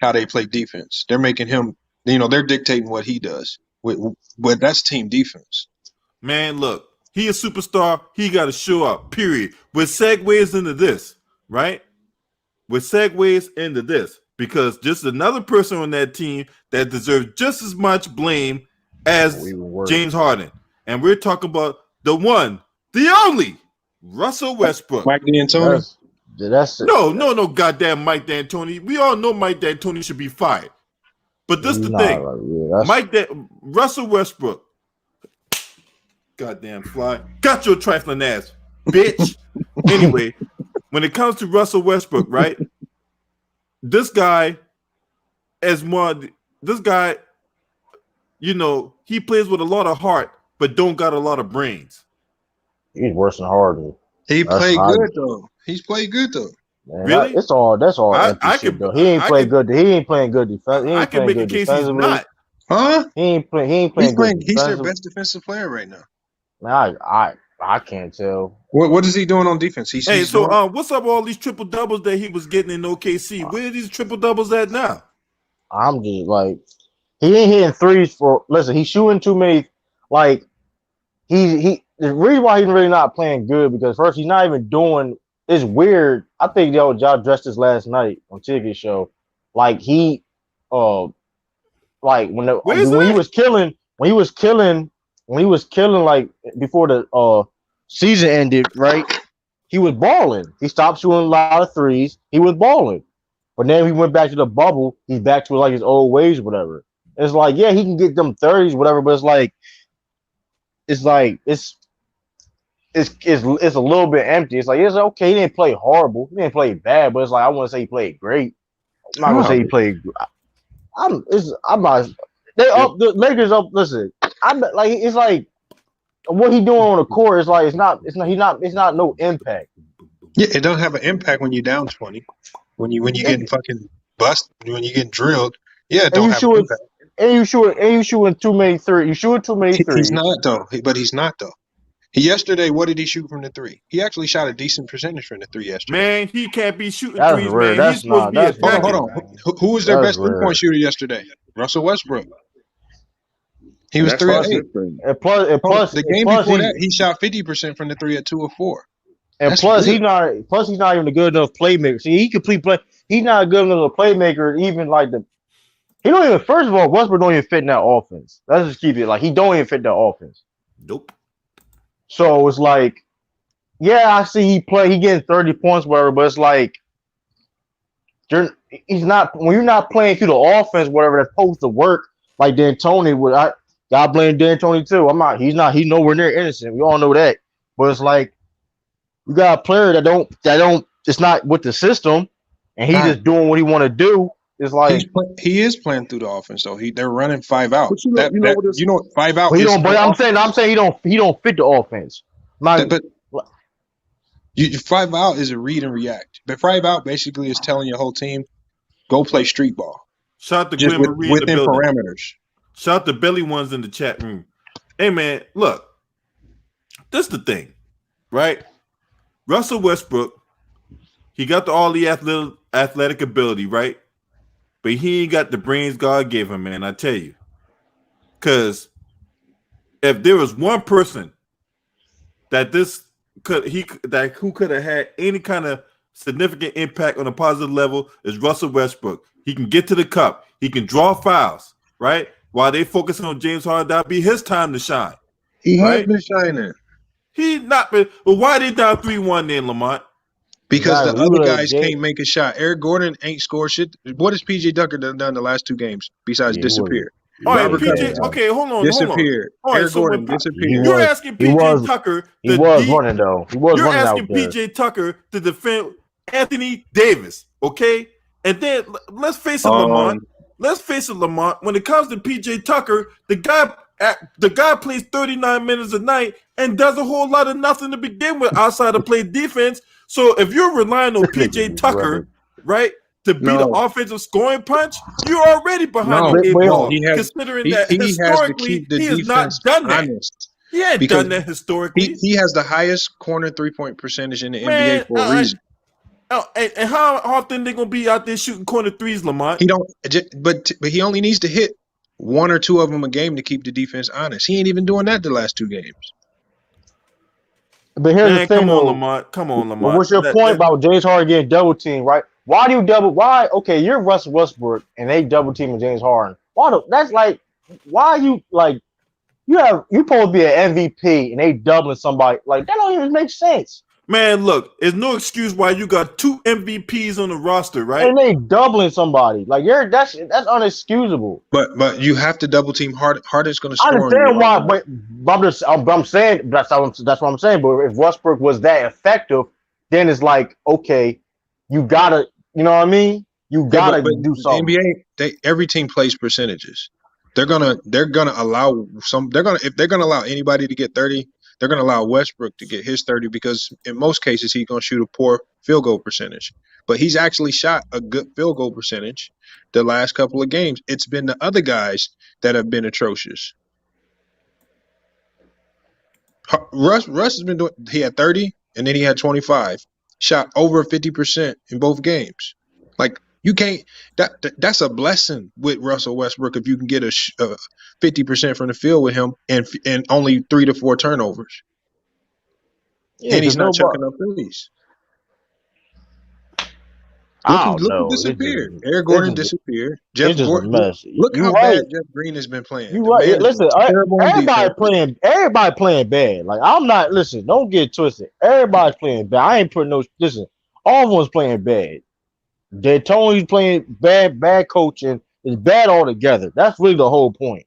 how they play defense. They're making him, they're dictating what he does. That's team defense. Man, look, he a superstar. He got to show up, period. With segues into this, right? With segues into this, because just another person on that team that deserves just as much blame as James Harden. And we're talking about the one, the only, Russell Westbrook. Mike D'Antoni? That's No, goddamn Mike D'Antoni. We all know Mike D'Antoni should be fired. But this is the thing. Russell Westbrook. Goddamn fly. Got your trifling ass, bitch. Anyway, when it comes to Russell Westbrook, right? This guy, he plays with a lot of heart, but don't got a lot of brains. He's worse than Harden. He played good though. He's played good though. Man, really? That's all empty shit though. He ain't playing good. He ain't playing good defense. He ain't I can make a case he's not. Huh? He ain't playing good. He's their best defensive player right now. Man, I can't tell. What is he doing on defense? What's up with all these triple doubles that he was getting in OKC? Where are these triple doubles at now? I'm just like, he ain't hitting threes for. Listen, he's shooting too many. Like the reason why he's really not playing good because first he's not even doing. It's weird. I think y'all addressed this last night on Tigger's show. Like he, like when he was killing like before the season ended, right? He was balling. He stopped shooting a lot of threes. He was balling, but then he went back to the bubble. He's back to like his old ways, or whatever. It's like, yeah, he can get them 30s, whatever, but it's a little bit empty. It's like, it's okay. He didn't play horrible. He didn't play bad, but it's like I want to say he played great. I'm not gonna say he played. I'm not. The Lakers up. Listen, I'm like, it's like what he doing on the court is like it's not no impact. Yeah, it don't have an impact when you're down 20. When you getting fucking bust, when you getting drilled. Yeah, it don't have an impact. And you shooting too many threes. You shooting too many threes. He's not though. He's not though. Yesterday, what did he shoot from the three? He actually shot a decent percentage from the three yesterday. Man, he can't be shooting that's threes, rare. man. He's supposed to be attacking. Hold on. Who was their best 3-point shooter yesterday? Russell Westbrook. He was 3 of 8. And plus, the game before that, he shot 50% from the 3 at 2 of 4. And plus, he's not even a good enough playmaker. See, he complete play. He's not a good enough playmaker. Even like he don't even. First of all, Westbrook don't even fit in that offense. Let's just keep it like he don't even fit that offense. Nope. So it's like, yeah, I see he getting 30 points, whatever, but it's like he's not when you're not playing through the offense, whatever that's supposed to work. Like D'Antoni would, I blame D'Antoni too. He's nowhere near innocent. We all know that. But it's like you got a player that don't. It's not with the system, and he's just doing what he want to do. It's like he is playing through the offense, though. They're running 5 out. 5 out. He don't. But I'm saying he don't fit the offense. But 5 out is a read and react. But 5 out basically is telling your whole team, go play street ball. Shout to just Glenn Marie within in the parameters. Shout to Belly Ones in the chat room. Hey man, look, this the thing, right? Russell Westbrook, he got all the athletic ability, right? But he ain't got the brains God gave him, man. I tell you, because if there was one person who could have had any kind of significant impact on a positive level, is Russell Westbrook. He can get to the cup. He can draw fouls, right? While they focusing on James Harden, that'll be his time to shine. He has been shining. He not been. But why they down 3-1 then, Lamont? Because the other guys can't make a shot. Eric Gordon ain't scored shit. What has PJ Tucker done the last 2 games besides disappear? All right, PJ. Okay, hold on. Disappeared. All right, Eric Gordon disappeared. You're asking PJ Tucker. He was running though. He was running out there. You're asking PJ Tucker to defend Anthony Davis, okay? And then let's face it, Lamont. Let's face it, Lamont. When it comes to PJ Tucker, the guy plays 39 minutes a night and does a whole lot of nothing to begin with outside of play defense. So if you're relying on PJ Tucker, right, to be the offensive scoring punch, you're already behind No, the eight no, ball. Considering that he has to historically, keep the he has defense not done that. honest. He ain't Because done that historically. he has the highest corner 3-point percentage in the Man, NBA for a reason. And how often they gonna be out there shooting corner threes, Lamont? He don't, but he only needs to hit 1 or 2 of them a game to keep the defense honest. He ain't even doing that the last 2 games. But here's the thing, come though. on, Lamont. Come on, Lamont. Well, what's your point about James Harden getting double teamed, right? Why do you double? Why? Okay, you're Russell Westbrook, and they double teaming James Harden. That's like, why you like? You supposed to be an MVP, and they doubling somebody like that don't even make sense. Man, look, there's no excuse why you got 2 MVPs on the roster, right? And they doubling somebody like that's unexcusable. But you have to double team Harden. Harden's going to score. I understand why, but I'm saying that's what I'm saying. But if Westbrook was that effective, then it's like, okay, you gotta, you know what I mean? You gotta do something. The NBA, every team plays percentages. They're gonna allow if they're gonna allow anybody to get 30, they're gonna allow Westbrook to get his 30 because in most cases he's gonna shoot a poor field goal percentage. But he's actually shot a good field goal percentage the last couple of games. It's been the other guys that have been atrocious. Russ has been doing. He had 30 and then he had 25. Shot over 50% in both games. Like you can't. That's a blessing with Russell Westbrook if you can get a 50% from the field with him and only 3 to 4 turnovers. Yeah, and he's not chucking up threes. Look who disappeared. Eric Gordon disappeared. Jeff Gordon. Look how bad Jeff Green has been playing. You right. Listen, everybody playing bad. Like I'm not. Listen, don't get twisted. Everybody's playing bad. I ain't putting no. Listen, all of us playing bad. D'Antoni's playing bad. Bad coaching is bad altogether. That's really the whole point.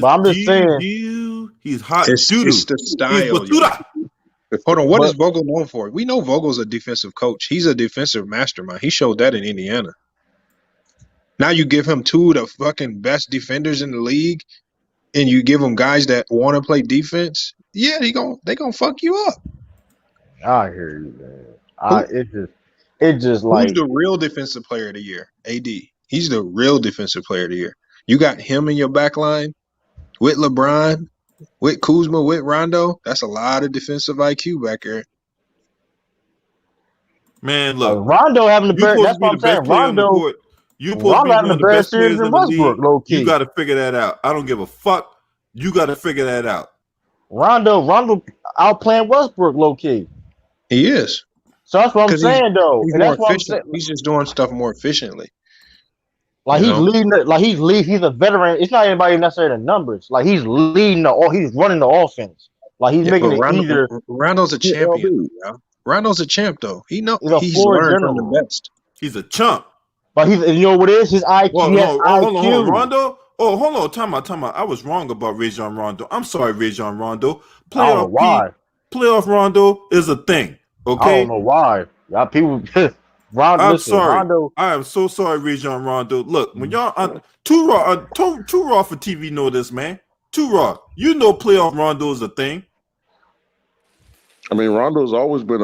But I'm just saying, he's hot. It's the style. Hold on, what is Vogel known for? We know Vogel's a defensive coach. He's a defensive mastermind. He showed that in Indiana. Now you give him 2 of the fucking best defenders in the league, and you give him guys that want to play defense. Yeah, they gonna fuck you up. I hear you, man. It's just like, who's the real defensive player of the year? AD. He's the real defensive player of the year. You got him in your back line with LeBron, with Kuzma, with Rondo. That's a lot of defensive IQ back there. Man, look, Rondo having the best. That's what I'm saying. Rondo having the best series in Westbrook, low key. You got to figure that out. I don't give a fuck. You got to figure that out. Rondo outplaying Westbrook, low key. He is. So that's what I'm saying, though. And that's what I'm saying. He's just doing stuff more efficiently. Like he's leading it. Like he's a veteran. It's not anybody necessarily the numbers. Like he's leading he's running the offense. Like he's making it easier. Rondo's a champion. Rondo's a champ, though. He's learned from the best. He's a chump. But you know what it is? His IQ. Hold on. Rondo. Oh, hold on. Time out. I was wrong about Rajon Rondo. I'm sorry, Rajon Rondo. Playoff Rondo is a thing. Okay. I don't know why. Y'all people. I'm sorry. Rondo. I am so sorry, Rajon Rondo. Look, when y'all too raw for TV know this, man. Too raw. You know, playoff Rondo is a thing. I mean, Rondo's always been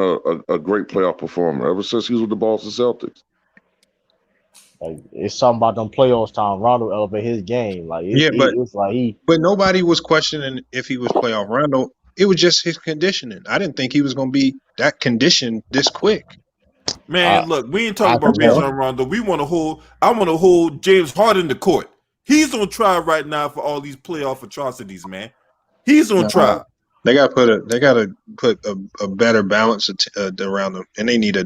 a great playoff performer ever since he was with the Boston Celtics. Like it's something about them playoffs time. Rondo elevate his game. But nobody was questioning if he was playoff Rondo. It was just his conditioning. I didn't think he was going to be that conditioned this quick. Man, look, we ain't talking about Rajon Rondo. I want to hold James Harden to court. He's on trial right now for all these playoff atrocities, man. He's on trial. They got to put a better balance around them, and they need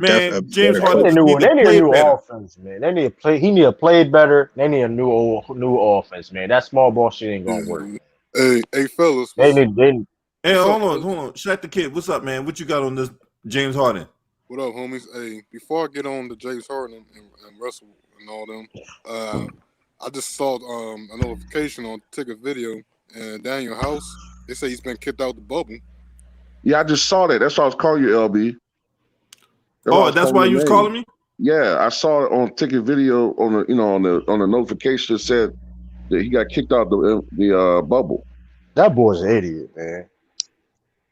James Harden. They need a new offense, man. They need to play. He need to play better. They need a new offense, man. That small ball shit ain't gonna work. Hey, fellas. Hey, hold on. Shaq the Kid, what's up, man? What you got on this James Harden? What up, homies? Hey, before I get on to James Harden and Russell and all them, I just saw a notification on Ticket Video and Daniel House. They say he's been kicked out the bubble. Yeah, I just saw that. That's why I was calling you, LB. That's why you was calling me? Yeah, I saw it on Ticket Video on the notification that said that he got kicked out the bubble. That boy's an idiot, man.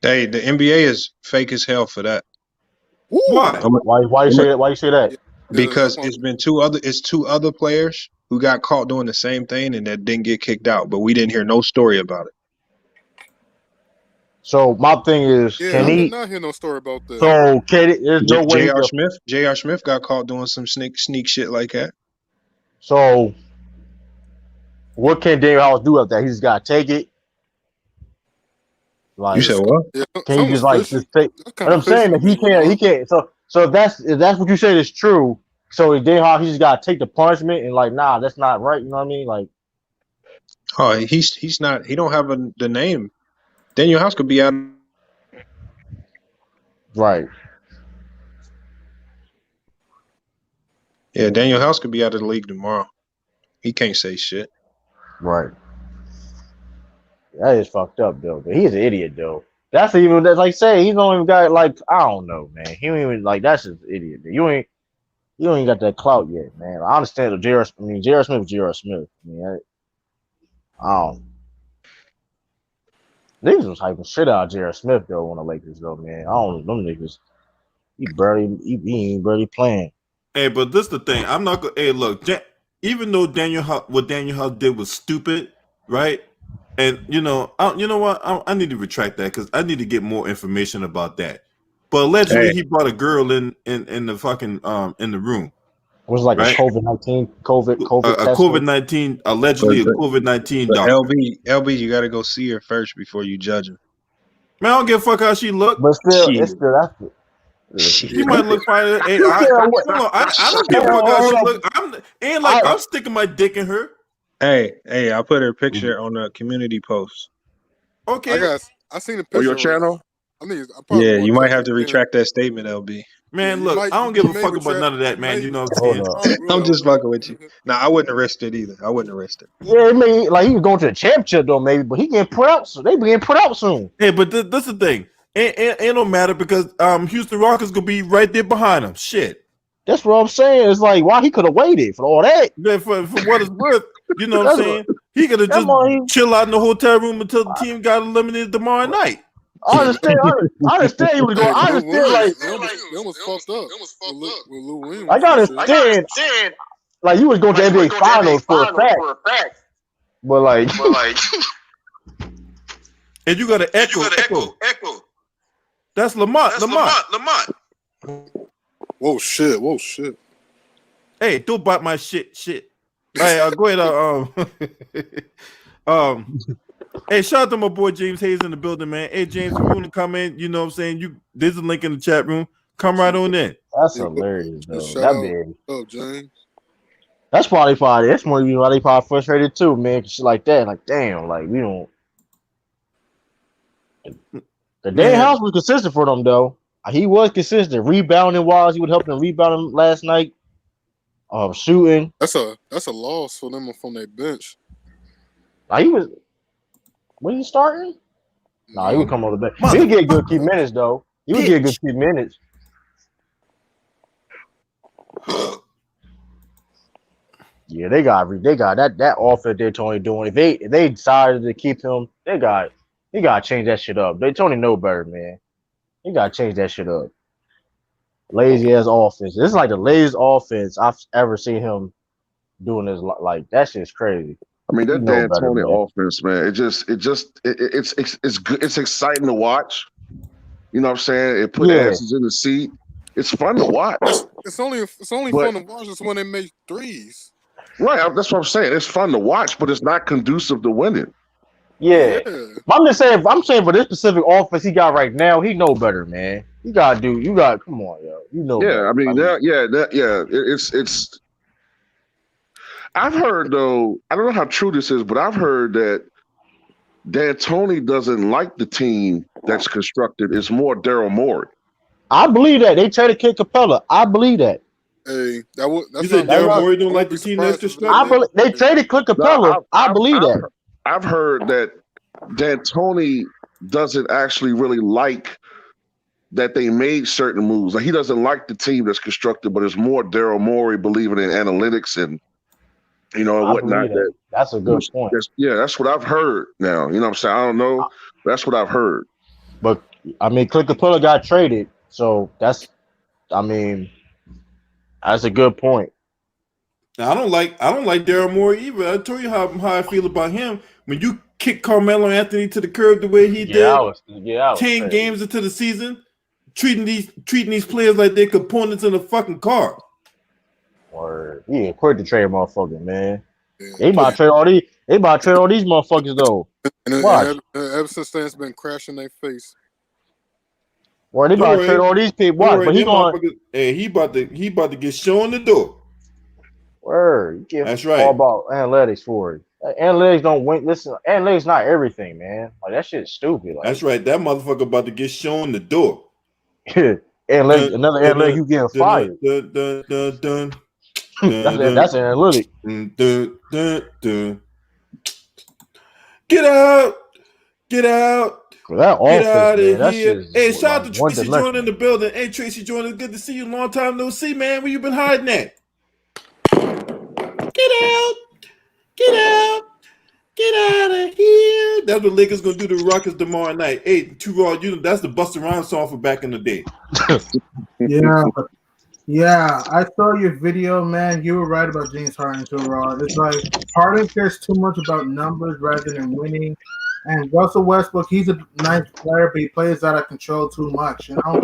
Hey, the NBA is fake as hell for that. Why? Why you say that? Why you say that? because it's two other players who got caught doing the same thing and that didn't get kicked out, but we didn't hear no story about it. So my thing is, Yeah, can I he? did not hear no story about that. So there's no way. J.R. Smith got caught doing some sneak shit like that. So what can Daniel House do after that? He just gotta take it. Like, You said what? Yeah, can you just take? That's But I'm saying that he can't. So if that's what you said is true. So Daniel House, he just gotta take the punishment and like, nah, that's not right. You know what I mean? Like, Oh, he's not. He don't have the name. Daniel House could be out. right. Yeah, Daniel House could be out of the league tomorrow. He can't say shit. Right. That is fucked up though. But he's an idiot though. That's like say he's don't even got like I don't know, man. He don't even like that's just idiot. You ain't got that clout yet, man. I understand the J.R. Smith is J.R. Smith. I mean, I don't. Niggas was hyping shit out of J.R. Smith though on the Lakers though, man. I don't them niggas. He ain't barely playing. Hey, but this the thing. I'm not gonna. Hey, look. Even though what Daniel House did was stupid, right? And you know what? I need to retract that because I need to get more information about that. But allegedly, he brought a girl in the fucking in the room. It was like right? a COVID-19 test. COVID-19 allegedly a COVID-19 doctor. LB, you got to go see her first before you judge her. Man, I don't give a fuck how she look. But still, it's still that's. She might look fine. Hey, I don't give a fuck how she look. I'm sticking my dick in her. Hey, I put her picture on the community post. Okay. I seen the picture. On your channel? Yeah, you might have to retract that statement, LB. Man, look, I don't give a fuck about none of that, man. You know what I'm saying? I'm just fucking with you. Nah, I wouldn't arrest it either. I wouldn't arrest it. Yeah, I mean, like he was going to the championship though, maybe, but he getting put out. So they be getting put out soon. Hey, but this is the thing. It don't matter because Houston Rockets gonna be right there behind him. Shit. That's what I'm saying. It's like why he could have waited for all that. Yeah, for what it's worth, you know what I'm saying? He could have just chill out in the hotel room until the team got eliminated tomorrow night. I understand. I understand he was going. I understand. Like they almost fucked up. With Lou Williams. I understand. Like you was going to NBA Finals for a fact. But like, and you got to echo. That's Lamont. Whoa shit. Hey, don't bite my shit. Hey, go ahead. Hey, shout out to my boy James Hayes in the building, man. Hey, James, if you want to come in, you know what I'm saying? There's a link in the chat room. Come right on in. That's hilarious, though. That big. James. That's probably that's more why they probably frustrated too, man. Shit like that, like damn, like we don't. The Daniel House was consistent for them though. He was consistent rebounding wise. He would help them rebound last night. Shooting. That's a loss for them from their bench. He was. Was he starting? Nah, he would come on the bench. He would get good key minutes though. He would get good key minutes. Yeah, they got that offense they're Tony doing. If they decided to keep him, he got to change that shit up. They Tony know better, man. He got to change that shit up. Lazy ass offense. This is like the laziest offense I've ever seen him doing this. Like that shit's crazy. I mean, that D'Antoni offense, man. It's good. It's exciting to watch. You know what I'm saying? It put asses in the seat. It's fun to watch. It's only fun to watch is when they make threes. Right. That's what I'm saying. It's fun to watch, but it's not conducive to winning. Yeah. I'm just saying. I'm saying for this specific offense he got right now, he know better, man. You got. Come on, yo. You know. Yeah. Better. It's. I've heard though. I don't know how true this is, but I've heard that D'Antoni doesn't like the team that's constructed. It's more Daryl Morey. I believe that they traded Kid Capella. I believe that. Hey, that's you said Daryl Morey don't like the team that's constructed. They traded Kid Capella. I believe that. I've heard that D'Antoni doesn't actually really like that they made certain moves. Like he doesn't like the team that's constructed, but it's more Daryl Morey believing in analytics and and whatnot. That's a good point. That's what I've heard now. You know what I'm saying? I don't know. That's what I've heard. But I mean, Clint Capella got traded, so that's. I mean, That's a good point. Now, I don't like Daryl Morey either. I told you how I feel about him. When you kick Carmelo Anthony to the curb the way he did, 10 games into the season, treating these players like they're components in a fucking car. Word. He ain't quick to trade motherfucker, man. Yeah. They about to trade all these. They about to trade all these motherfuckers though. And ever since then, it's been crashing their face. Well, they about to trade all these people. Watch, but he going. Hey, he about to get shown the door. Word. That's right. All about analytics for it. Analytics don't win. Listen, analytics not everything, man. Like that shit's stupid. Like, that's right. That motherfucker about to get shown the door. Analytics, another analytic, you getting fired. That's an analytic. Get out. That Get out of man, here. Hey, shout out to Tracy dimension. Jordan in the building. Hey, Tracy Jordan, good to see you. Long time no see, man. Where you been hiding at? Get out of here. That's what Lakers gonna do to the Rockets tomorrow night. Hey, Raw, that's the Busta Rhymes song for back in the day. Yeah, I saw your video, man. You were right about James Harden too, Raw. It's like Harden cares too much about numbers rather than winning. And Russell Westbrook, he's a nice player, but he plays out of control too much, you know?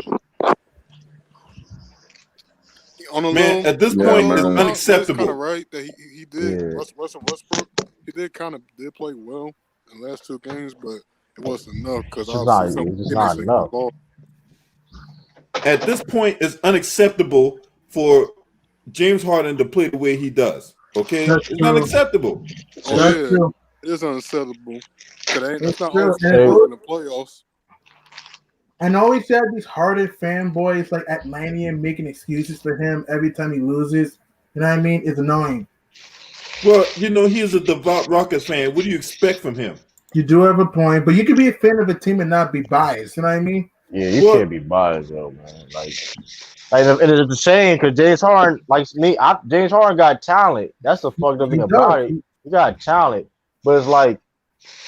Man, at this point, it's unacceptable. Kind of right that he did. Yeah. Russell Westbrook, he did play well in the last 2 games, but it wasn't enough because it's not enough. At this point, it's unacceptable for James Harden to play the way he does. Okay, it's unacceptable. It is unacceptable. It's not always in the playoffs. And always had these Harden fanboys like Atlantean making excuses for him every time he loses. You know what I mean? It's annoying. Well, he's a devout Rockets fan. What do you expect from him? You do have a point, but you can be a fan of a team and not be biased. You know what I mean? Yeah, you can't be biased though, man. Like it's a shame because James Harden, like me, James Harden got talent. That's the fucked up thing about it. He got talent, but it's like,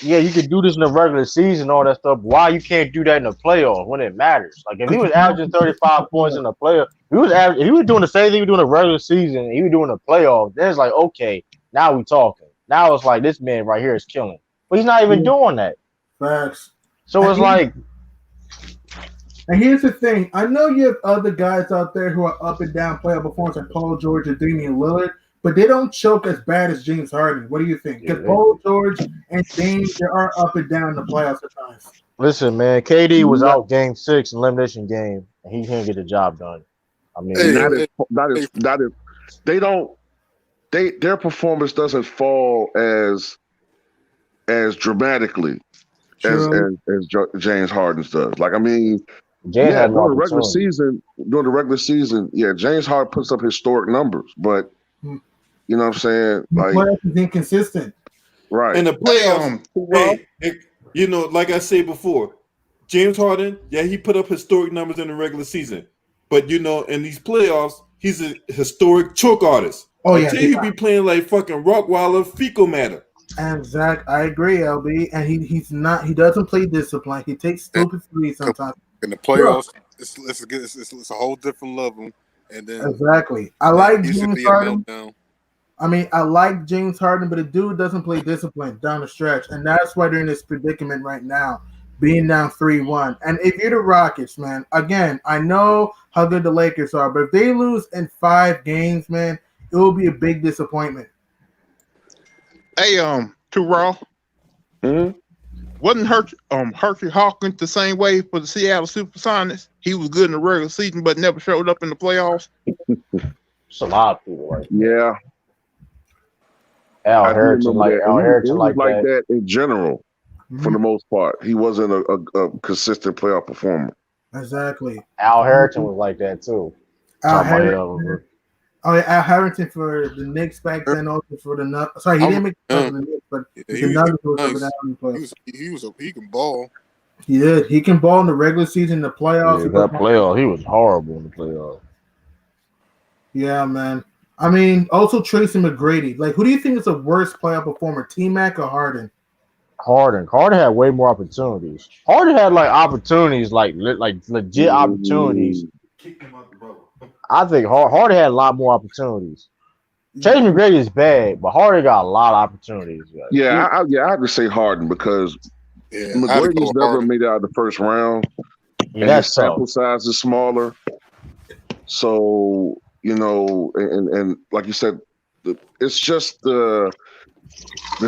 yeah, you could do this in the regular season, all that stuff. Why you can't do that in the playoffs when it matters? Like if he was averaging 35 points in the playoff, if he was doing the same thing he was doing in the regular season, and he was doing the playoffs, then it's like, okay, now we talking. Now it's like this man right here is killing, but he's not even doing that. Facts. So it's like. And here's the thing. I know you have other guys out there who are up and down playoff performance like Paul George and Damian Lillard, but they don't choke as bad as James Harden. What do you think? Because Paul George and Dame, they are up and down in the playoffs at times. Listen, man, KD was out game 6 elimination game, and he can't get the job done. I mean, their performance doesn't fall as dramatically as James Harden's does. Like, I mean, during the regular season, James Harden puts up historic numbers, but you know what I'm saying? Like, the playoffs is inconsistent. Right. In the playoffs, like I said before, James Harden, he put up historic numbers in the regular season. But, in these playoffs, he's a historic choke artist. Oh, Until he be playing like fucking Rockwaller fecal matter. And Zach, I agree, LB. And he doesn't play discipline. He takes stupid threes sometimes. In the playoffs, it's a whole different level. And then exactly. I like James Harden. I mean, I like James Harden, but the dude doesn't play discipline down the stretch. And that's why they're in this predicament right now, being down 3-1. And if you're the Rockets, man, again, I know how good the Lakers are, but if they lose in 5 games, man, it will be a big disappointment. Hey, to Raw. Mm-hmm. Wasn't Hershey Hawkins the same way for the Seattle Supersonics? He was good in the regular season, but never showed up in the playoffs. It's a lot of people, right? Yeah. Al Harrington like that in general. Mm-hmm. For the most part, he wasn't a consistent playoff performer. Exactly. Al Harrington was like that too. Al Harrington for the Knicks back then, also for the Nuggets. Sorry, he didn't make it for the Knicks, but the Nuggets was he can ball. He did. He can ball in the regular season, the playoffs. He was horrible in the playoffs. Yeah, man. I mean, also Tracy McGrady. Like, who do you think is the worst playoff performer, T-Mac or Harden? Harden had way more opportunities. Harden had opportunities, like legit opportunities. I think Harden had a lot more opportunities. Tracy McGrady is bad, but Harden got a lot of opportunities. Yeah, I have to say Harden because McGrady's never made it out of the first round, and his sample size is smaller. So and like you said, it's just the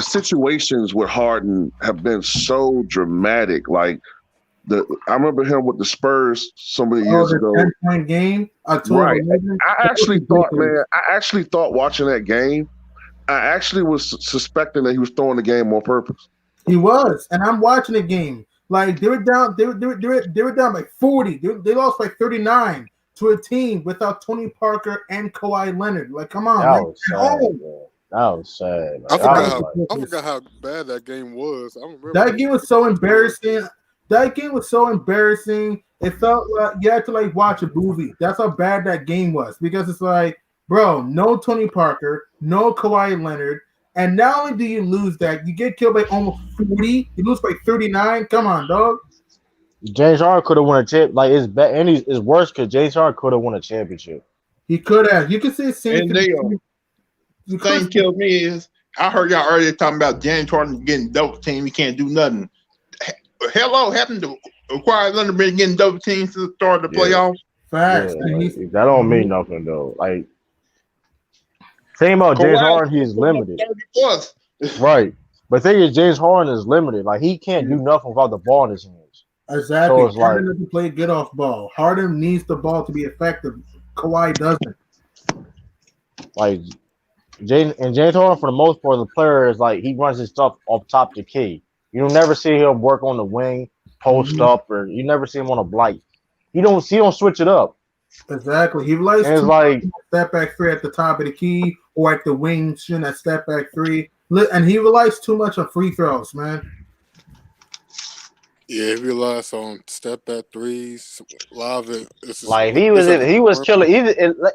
situations with Harden have been so dramatic. Like I remember him with the Spurs so many years ago. 10-point game. Right. I actually thought watching that game, I actually was suspecting that he was throwing the game on purpose. He was, and I'm watching the game. Like they were down, they were down by 40. They lost by 39 to a team without Tony Parker and Kawhi Leonard. Like, come on, that was sad. I forgot how bad that game was. I remember that game was so embarrassing. That game was so embarrassing. It felt like you had to watch a movie. That's how bad that game was because it's like, bro, no Tony Parker, no Kawhi Leonard, and not only do you lose that, you get killed by almost 40. You lose by 39. Come on, dog. James Harden could have won a chip. Like it's bad, and it's worse because James Harden could have won a championship. He could have. You can say the same thing. The thing killed me is I heard y'all earlier talking about James Harden getting double team. He can't do nothing. Hello, happened to Kawhi Leonard been getting double teams to the start of the playoffs. Facts. That don't mean nothing though. Like, thing about James Harden, he is limited. Right, but the thing is, James Harden is limited. Like he can't do nothing without the ball in his hands. Exactly. So Harden doesn't play good off ball. Harden needs the ball to be effective. Kawhi doesn't. Like James Harden, for the most part, the player is like he runs his stuff off top of the key. You don't never see him work on the wing, post up, or you never see him on a blight. He don't switch it up. Exactly. He relies to step back three at the top of the key or at the wing, shooting that step back three. And he relies too much on free throws, man. Yeah, he relies on step back threes, live it. Like he was killing,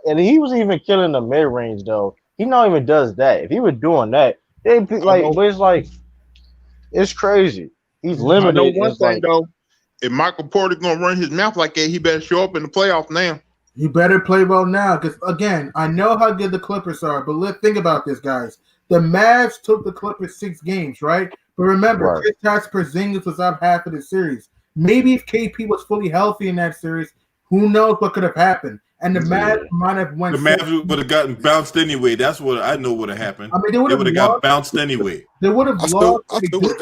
and he was even killing the mid range though. He not even does that. If he was doing that, they'd be like, but it's like. It's crazy. He's limited. I know one thing though. If Michael Porter gonna run his mouth like that, he better show up in the playoffs now. You better play well now, because again, I know how good the Clippers are, but let's think about this, guys. The Mavs took the Clippers 6 games, right? But remember, Kristaps Porzingis was out half of the series. Maybe if KP was fully healthy in that series, who knows what could have happened? And the Mavs might have won. The Mavs would have gotten bounced anyway. That's what I know would have happened. I mean, they would have got bounced anyway. They would have lost. They would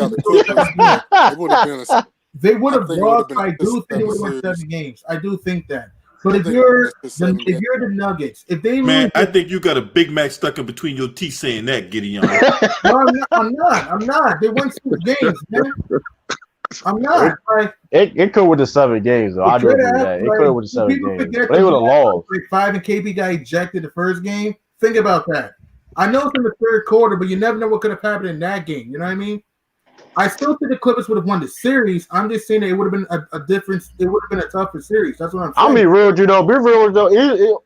have lost. I do think they would have won 7 games. I do think that. But if you're the Nuggets, if they lose, I think you got a Big Mac stuck in between your teeth saying that, Gideon. No, I'm not. They won 6 games, man. I'm not. It could with the 7 games though. I do agree with that. It could with the 7 games. They would have lost. 5 and KP got ejected the first game. Think about that. I know it's in the third quarter, but you never know what could have happened in that game. You know what I mean? I still think the Clippers would have won the series. I'm just saying that it would have been a difference. It would have been a tougher series. That's what I'm saying. I'll be real with you though. Be real with you.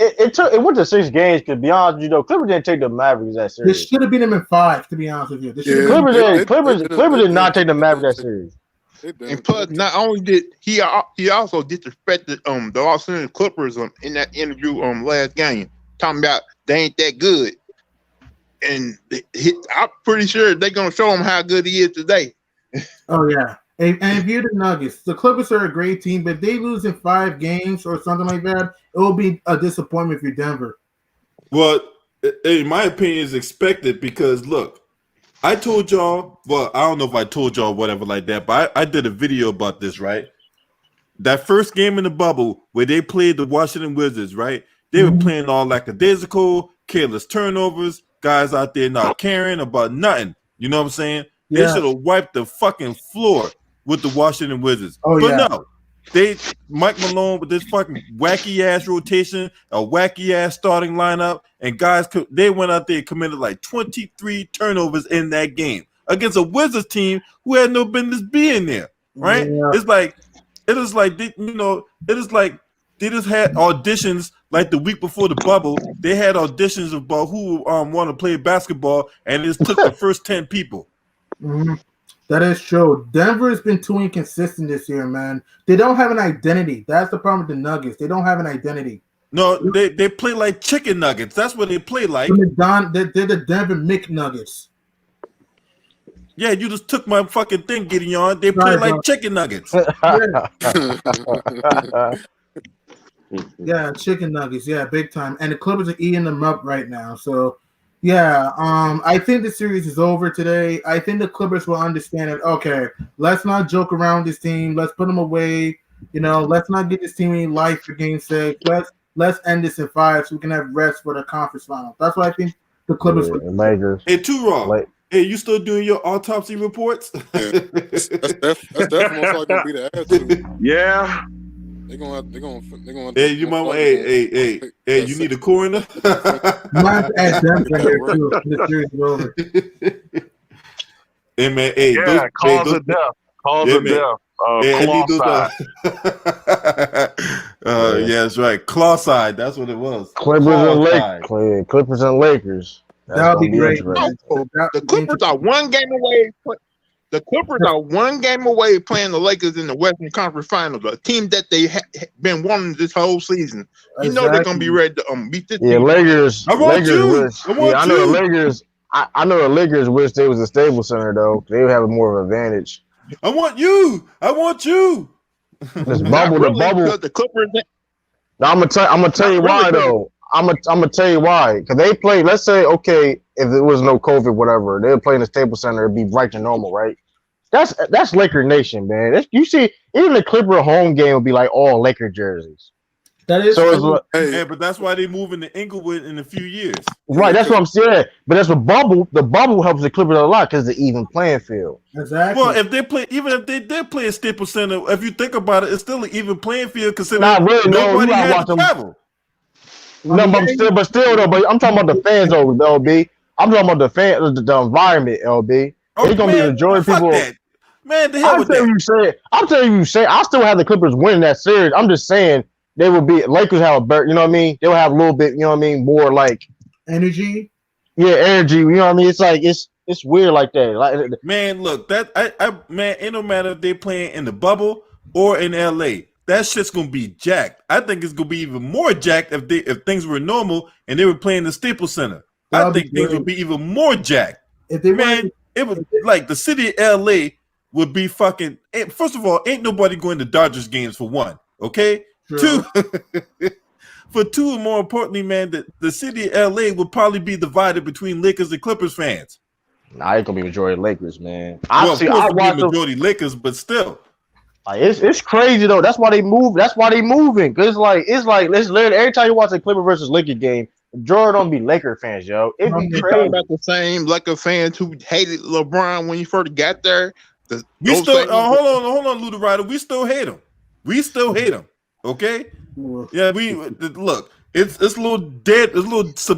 It went to 6 games. To be honest with you though, Clippers didn't take the Mavericks that series. They should have beat them in 5. To be honest with you, Clippers did not take the Mavericks that series. And plus, not only did he also disrespected the Los Angeles Clippers in that interview last game, talking about they ain't that good. And I'm pretty sure they're gonna show him how good he is today. Oh yeah, and if you're the Nuggets, the Clippers are a great team, but if they lose in 5 games or something like that, it will be a disappointment for Denver. Well, in my opinion, is expected because look, I told y'all. Well, I don't know if I told y'all whatever like that, but I did a video about this. Right, that first game in the bubble where they played the Washington Wizards. Right, they were playing all lackadaisical, careless turnovers. Guys out there not caring about nothing. You know what I'm saying? They should have wiped the fucking floor with the Washington Wizards. No. Mike Malone with this fucking wacky ass rotation, a wacky ass starting lineup, and guys they went out there and committed like 23 turnovers in that game against a Wizards team who had no business being there. Right? Yeah. It is like they just had auditions like the week before the bubble. They had auditions about who want to play basketball, and it just took the first 10 people. Mm-hmm. That is true. Denver has been too inconsistent this year, man. They don't have an identity. That's the problem with the Nuggets. They don't have an identity. No, they play like chicken nuggets. That's what they play like. They're the Denver McNuggets. Yeah, you just took my fucking thing, Gideon. They play like chicken nuggets. Yeah, chicken nuggets. Yeah, big time. And the Clippers are eating them up right now. So, yeah, I think the series is over today. I think the Clippers will understand it. Okay, let's not joke around this team. Let's put them away. You know, let's not get this team any life for Game 6. Let's end this in 5 so we can have rest for the conference final. That's what I think the Clippers will do. Lakers. Hey, too wrong. Hey, you still doing your autopsy reports? Yeah, that's definitely most likely gonna be the attitude. Yeah. They're gonna. Hey, you might. Hey, you need a coroner. Not at them here too. The series is over. Hey man, hey, Yeah, cause of death. Cause of death. Claw side. Yeah, that's right. Claw side. That's what it was. Clippers and Lakers. That'll be great. The Clippers are one game away. The Clippers are one game away playing the Lakers in the Western Conference Finals, a team that they been wanting this whole season. You know they're gonna be ready to beat this team. Lakers. I want you. I know the Lakers. I know the Lakers wish they was a stable center though. They would have more of an advantage. I want you. This bubble, the bubble. The Clippers. Now, I'm gonna tell you why though. I'm gonna tell you why. Because they play. Let's say, okay, if there was no COVID, whatever, they would play in the Staples Center. It'd be right to normal, right? That's Laker Nation, man. You see, even the Clipper home game would be like all Laker jerseys. That is so. It's like, yeah, but that's why they move into Inglewood in a few years. Right, that's what I'm saying. But that's the bubble helps the Clippers a lot because the even playing field. Exactly. Well, if they did play at Staples Center, if you think about it, it's still an even playing field considering Not really, nobody had to travel. No, but still though. But I'm talking about the fans though, LB. I'm talking about the environment, LB. It's gonna be the majority of people. That. Man, the hell with that. I'm telling you, I still have the Clippers winning that series. I'm just saying they would be Lakers have a better, you know what I mean? They will have a little bit, you know what I mean, more like energy. Yeah, energy. You know what I mean? It's like it's weird like that. Like, man, look, that man, it no matter if they playing in the bubble or in LA. That shit's gonna be jacked. I think it's gonna be even more jacked if things were normal and they were playing the Staples Center. I think things would be even more jacked. If they it would like the city of LA would be fucking. First of all, ain't nobody going to Dodgers games for one. Okay, True. For two, and more importantly, man, the city of LA would probably be divided between Lakers and Clippers fans. Nah, it's gonna be majority Lakers, man. I watch majority Lakers, but still. It's crazy though. That's why they move. That's why they moving. Cause it's like let's learn every time you watch a Clipper versus Laker game, Jordan don't be Laker fans, yo. It'd be crazy. About the same Laker fans who hated LeBron when he first got there. We still hold on, Luda Ryder. We still hate him. Okay. Yeah, we look. It's a little dead. It's a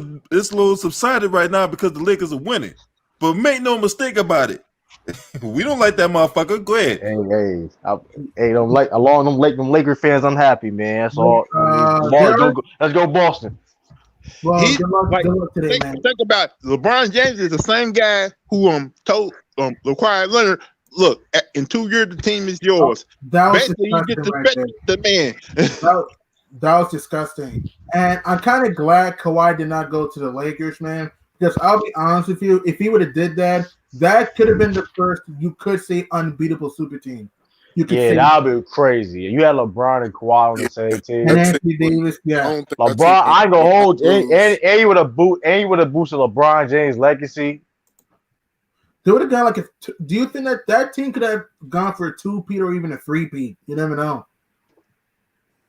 little subsided right now because the Lakers are winning. But make no mistake about it. We don't like that motherfucker. Go ahead. Don't like along them Laker fans unhappy, man. That's all. Let's go Boston. Well, good luck today, man. Think about it. LeBron James is the same guy who told Kawhi Leonard, look, in 2 years the team is yours. Basically, you get to respect the man. That was disgusting. And I'm kind of glad Kawhi did not go to the Lakers, man. Because I'll be honest with you, if he would have did that, that could have been the first, you could say, unbeatable super team. That would be crazy. You had LeBron and Kawhi on the same team. And Anthony Davis, LeBron, I ain't gonna hold, and you would have boosted LeBron James' legacy. They would have got like do you think that team could have gone for a 2-peat or even a 3-peat? You never know.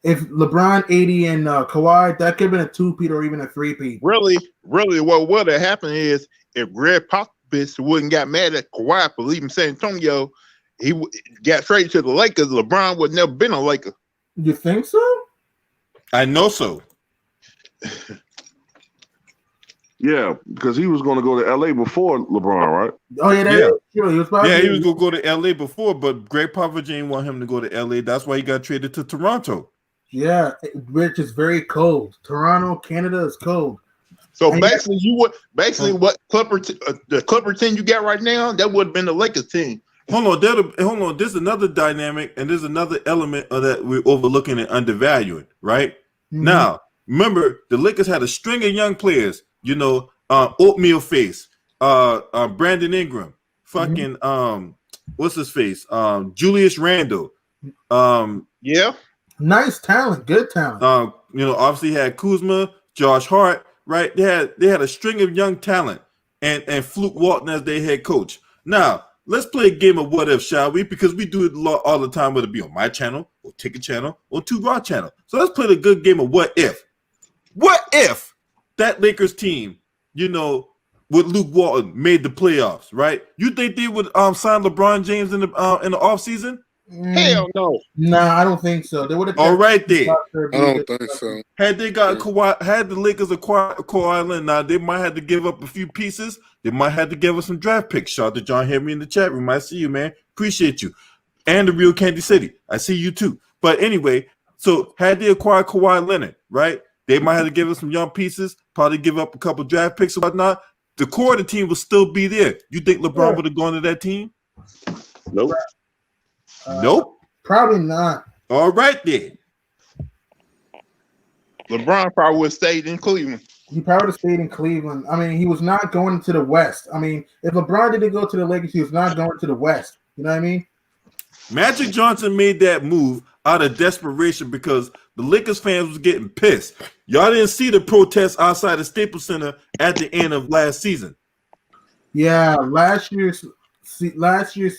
If LeBron, AD, and Kawhi, that could have been a 2-peat or even a 3-peat. Really, what would have happened is if Greg Popovich wouldn't got mad at Kawhi for leaving San Antonio, he got traded to the Lakers. LeBron would never been a Laker. You think so? I know so. Yeah, because he was going to go to LA before LeBron, right? Oh yeah, He was going to go to LA before, but Greg Popovich didn't want him to go to LA. That's why he got traded to Toronto. Yeah, which is very cold. Toronto, Canada is cold. So basically, what the Clipper team you got right now, that would have been the Lakers team. Hold on. There's another dynamic, and there's another element of that we're overlooking and undervaluing. Right now, Remember, the Lakers had a string of young players. Oatmeal Face, Brandon Ingram, fucking what's his face? Julius Randle. Yeah. Nice talent, good talent. Obviously had Kuzma, Josh Hart, right? They had a string of young talent and Fluke Walton as their head coach. Now, let's play a game of what if, shall we? Because we do it all the time, whether it be on my channel or Ticket channel or 2 Raw channel. So let's play the good game of what if. What if that Lakers team, with Luke Walton made the playoffs, right? You think they would sign LeBron James in the offseason? Hell no. Nah, I don't think so. They would have. All right, then. I don't think so. Had they got Kawhi, had the Lakers acquired Kawhi Leonard, now they might have to give up a few pieces. They might have to give us some draft picks. Shout out to John Henry in the chat room. I see you, man. Appreciate you. And the real Kansas City. I see you too. But anyway, so had they acquired Kawhi Leonard, right? They might have to give us some young pieces, probably give up a couple draft picks or whatnot. The core of the team will still be there. You think LeBron would have gone to that team? Nope. Nope. Probably not. All right, then. LeBron probably would have stayed in Cleveland. He probably would have stayed in Cleveland. I mean, he was not going to the West. I mean, if LeBron didn't go to the Lakers, he was not going to the West. You know what I mean? Magic Johnson made that move out of desperation because the Lakers fans was getting pissed. Y'all didn't see the protests outside the Staples Center at the end of last season. Yeah, last year's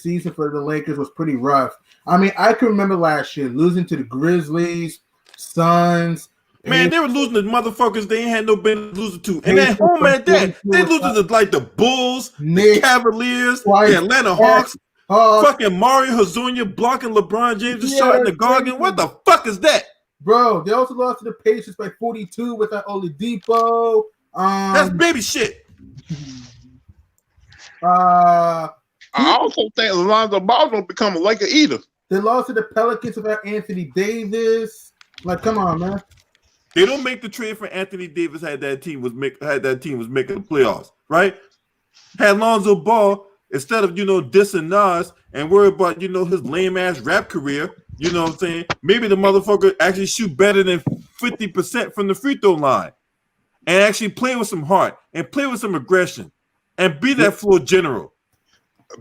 season for the Lakers was pretty rough. I mean, I can remember last year losing to the Grizzlies, Suns. Man, they were losing to motherfuckers they ain't had no business losing to. And at home at that, they losing to like the Bulls, the Cavaliers, the Atlanta Hawks. Fucking Mario Hazunia blocking LeBron James' shot in the Garden. What the fuck is that? Bro, they also lost to the Pacers by 42 without Oladipo. That's baby shit. I also think Alonzo Ball don't become a Laker either. They lost to the Pelicans without Anthony Davis. Like, come on, man. They don't make the trade for Anthony Davis had that team was making the playoffs, right? Had Lonzo Ball, instead of dissing Nas and worry about his lame ass rap career, you know what I'm saying? Maybe the motherfucker actually shoot better than 50% from the free throw line and actually play with some heart and play with some aggression and be that floor general.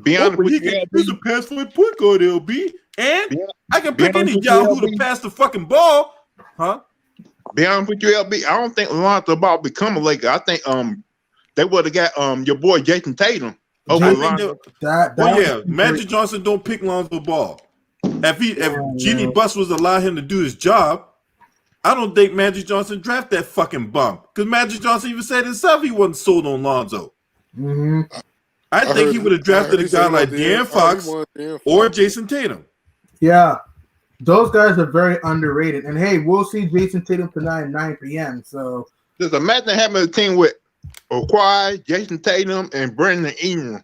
He's a pass for point guard, LB. And I can pick any Yahoo to pass the fucking ball. Huh? Be honest with you, LB, I don't think Lonzo Ball become a Laker. I think they would have got your boy Jason Tatum over Lonzo. Magic Johnson don't pick Lonzo Ball. If Jeannie Buss was allowed him to do his job, I don't think Magic Johnson draft that fucking bum. Because Magic Johnson even said himself he wasn't sold on Lonzo. Mm-hmm. I think he would have drafted a guy like De'Aaron Fox or Jason Tatum. Yeah. Those guys are very underrated. And hey, we'll see Jason Tatum tonight at 9 p.m. So just imagine having a team with Kawhi, Jason Tatum, and Brandon Ingram.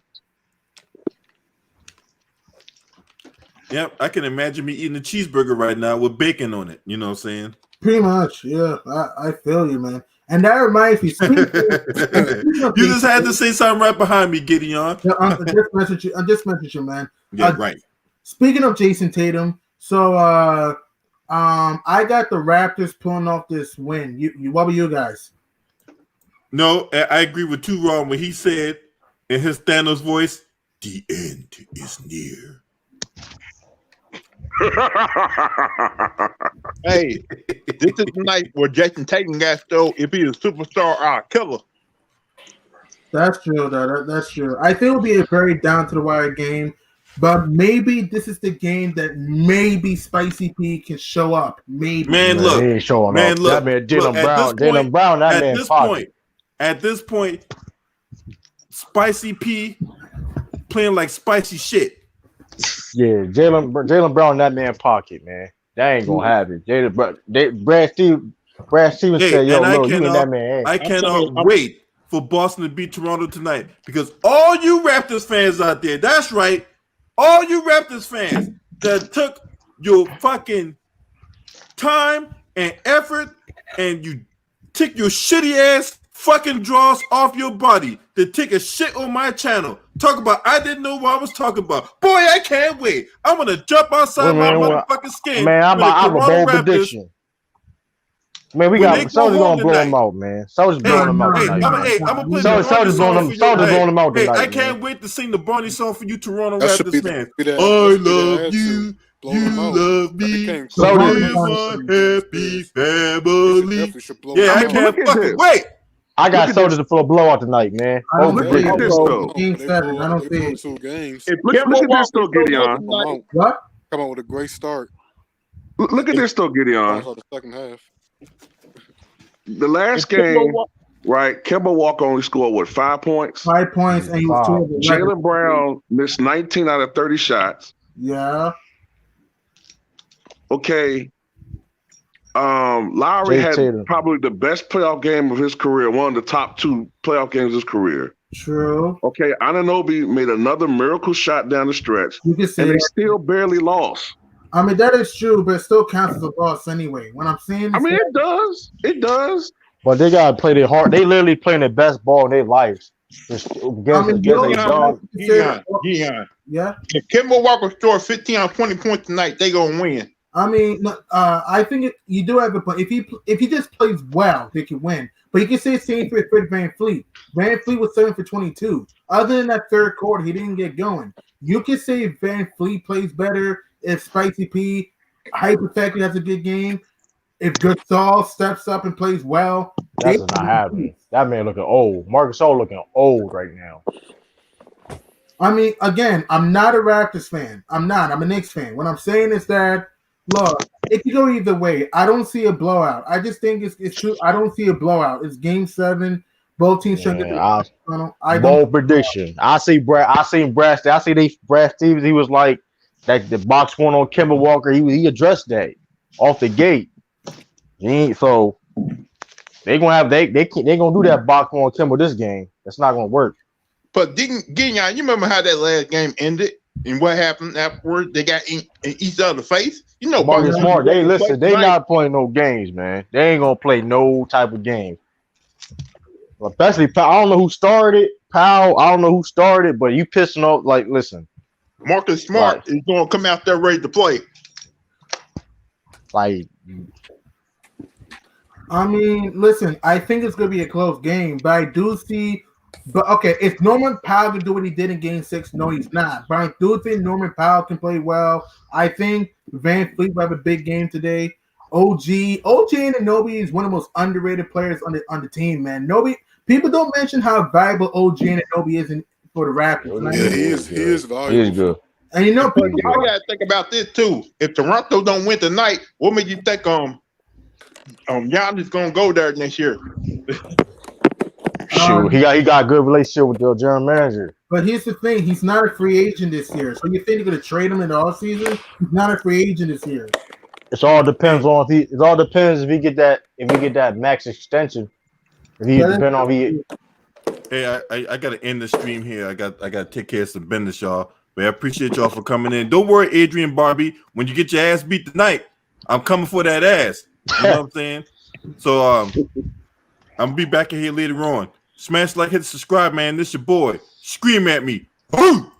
Yep, I can imagine me eating a cheeseburger right now with bacon on it. You know what I'm saying? Pretty much, yeah. I feel you, man. And that reminds me. You just had to say something right behind me, Gideon. I just messaged you, man. Yeah, right. Speaking of Jason Tatum, so I got the Raptors pulling off this win. What were you guys? No, I agree with Two Ron when he said in his Thanos voice, "The end is near." Hey, this is the night where Jason Tatum got stole. If he's a superstar killer. That's true, though. That's true. I think it'll be a very down to the wire game, but maybe this is the game that maybe Spicy P can show up. Maybe. Man, look, he ain't showing man, up. look. That man, Jaylen Point, Brown, that man pocket. At this point, Spicy P playing like spicy shit. Yeah, Jaylen Brown, that man pocket, man. That ain't gonna happen. Brad Stevens said, "Yo, no, you in that man." I cannot wait for Boston to beat Toronto tonight because all you Raptors fans out there, that's right, all you Raptors fans that took your fucking time and effort and you took your shitty ass fucking draws off your body to take a shit on my channel. Talk about I didn't know what I was talking about. Boy, I can't wait. I'm gonna jump outside my motherfucking skin. Man, I'm a bold prediction. Man, we When they got go Celtics home gonna blow tonight, them out, man. Celtics hey, blowing them out hey, tonight, man. I'm gonna play the Celtics Bronny song for you. blowing them out Hey, tonight, I man. can't wait to sing the Bronny song for you, Toronto That should Raptors fans. that I should be the love attitude. you, Blow you them out. love They me. can't So cook We're Bronny games. song. one happy family. Definitely should blow Yeah, them I I mean, but out. look can't at fucking this. wait. I got Look at this. Celtics for a blowout tonight, man. I don't Over see Look it. at this prediction. though. Game They 7. blew, I don't they see blew it. 2 games. If Look Kemba at this Walker though, shows up Gideon. Come tonight, out. What? Come out with a great start. Look at this though, Gideon. Start the second half. The if last Kemba game, Walker, right? Kemba Walker only scored what, 5 points? 5 points, and he was 2 Wow. of 11. Jaylen Brown missed 19 out of 30 shots. Yeah. Okay. Lowry Jay had Tatum. probably the best playoff game of his career, one of the top 2 playoff games of his career. True. Okay, Anunoby made another miracle shot down the stretch, You can see and they it. still barely lost. I mean, that is true, but it still counts as a loss anyway. When I'm saying I this, mean, it does. It does. But they gotta play their hard. They literally playing their best ball in their lives. Against you a dog. Deion. yeah. if Kemba Walker scores 15 or 20 points tonight, they gonna win. I mean, I think you do have a point. If he just plays well, they can win. But you can say the same for Van Fleet. Van Fleet was 7 for 22. Other than that third quarter, he didn't get going. You can say if Van Fleet plays better, if Spicy P hypothetically has a good game, if Gasol steps up and plays well. That's not happening. That man looking old. Marcus Gasol looking old right now. I mean, again, I'm not a Raptors fan. I'm not. I'm a Knicks fan. What I'm saying is that, look, it can go either way. I don't see a blowout. I just think it's true. I don't see a blowout. It's game 7. Both teams should get the bold prediction. I see Brad Stevens. He was like that the box one on Kemba Walker. He addressed that off the gate. So they gonna do that box one on Kemba this game. That's not gonna work. But Gideon, you remember how that last game ended and what happened afterwards? They got in each other's face. You know, Marcus Smart. They right? not playing no games, man. They ain't gonna play no type of game. Especially, I don't know who started. Powell, I don't know who started, but you pissing off. Like, listen, Marcus Smart is going to come out there ready to play. Like, I mean, listen, I think it's going to be a close game, but I do see. But okay, if Norman Powell can do what he did in Game 6, no, he's not. But I do think Norman Powell can play well. I think Van Fleet will have a big game today. OG Anunoby is one of the most underrated players on the team, man. People don't mention how valuable OG Anunoby is for the Raptors. Yeah, he is valuable. He is good. And you know, But y'all gotta think about this too. If Toronto don't win tonight, what made you think Giannis gonna go there next year? Shoot, he got a good relationship with the general manager. But here's the thing: he's not a free agent this year. So you think they're going to trade him in the offseason? He's not a free agent this year. It all depends if he get that max extension. If he depend on he. Hey, I gotta end the stream here. I gotta take care of some business, y'all. But I appreciate y'all for coming in. Don't worry, Adrian Barbie. When you get your ass beat tonight, I'm coming for that ass. You know what I'm saying? So I'm gonna be back in here later on. Smash like, hit subscribe, man. This your boy. Scream at me. Boom!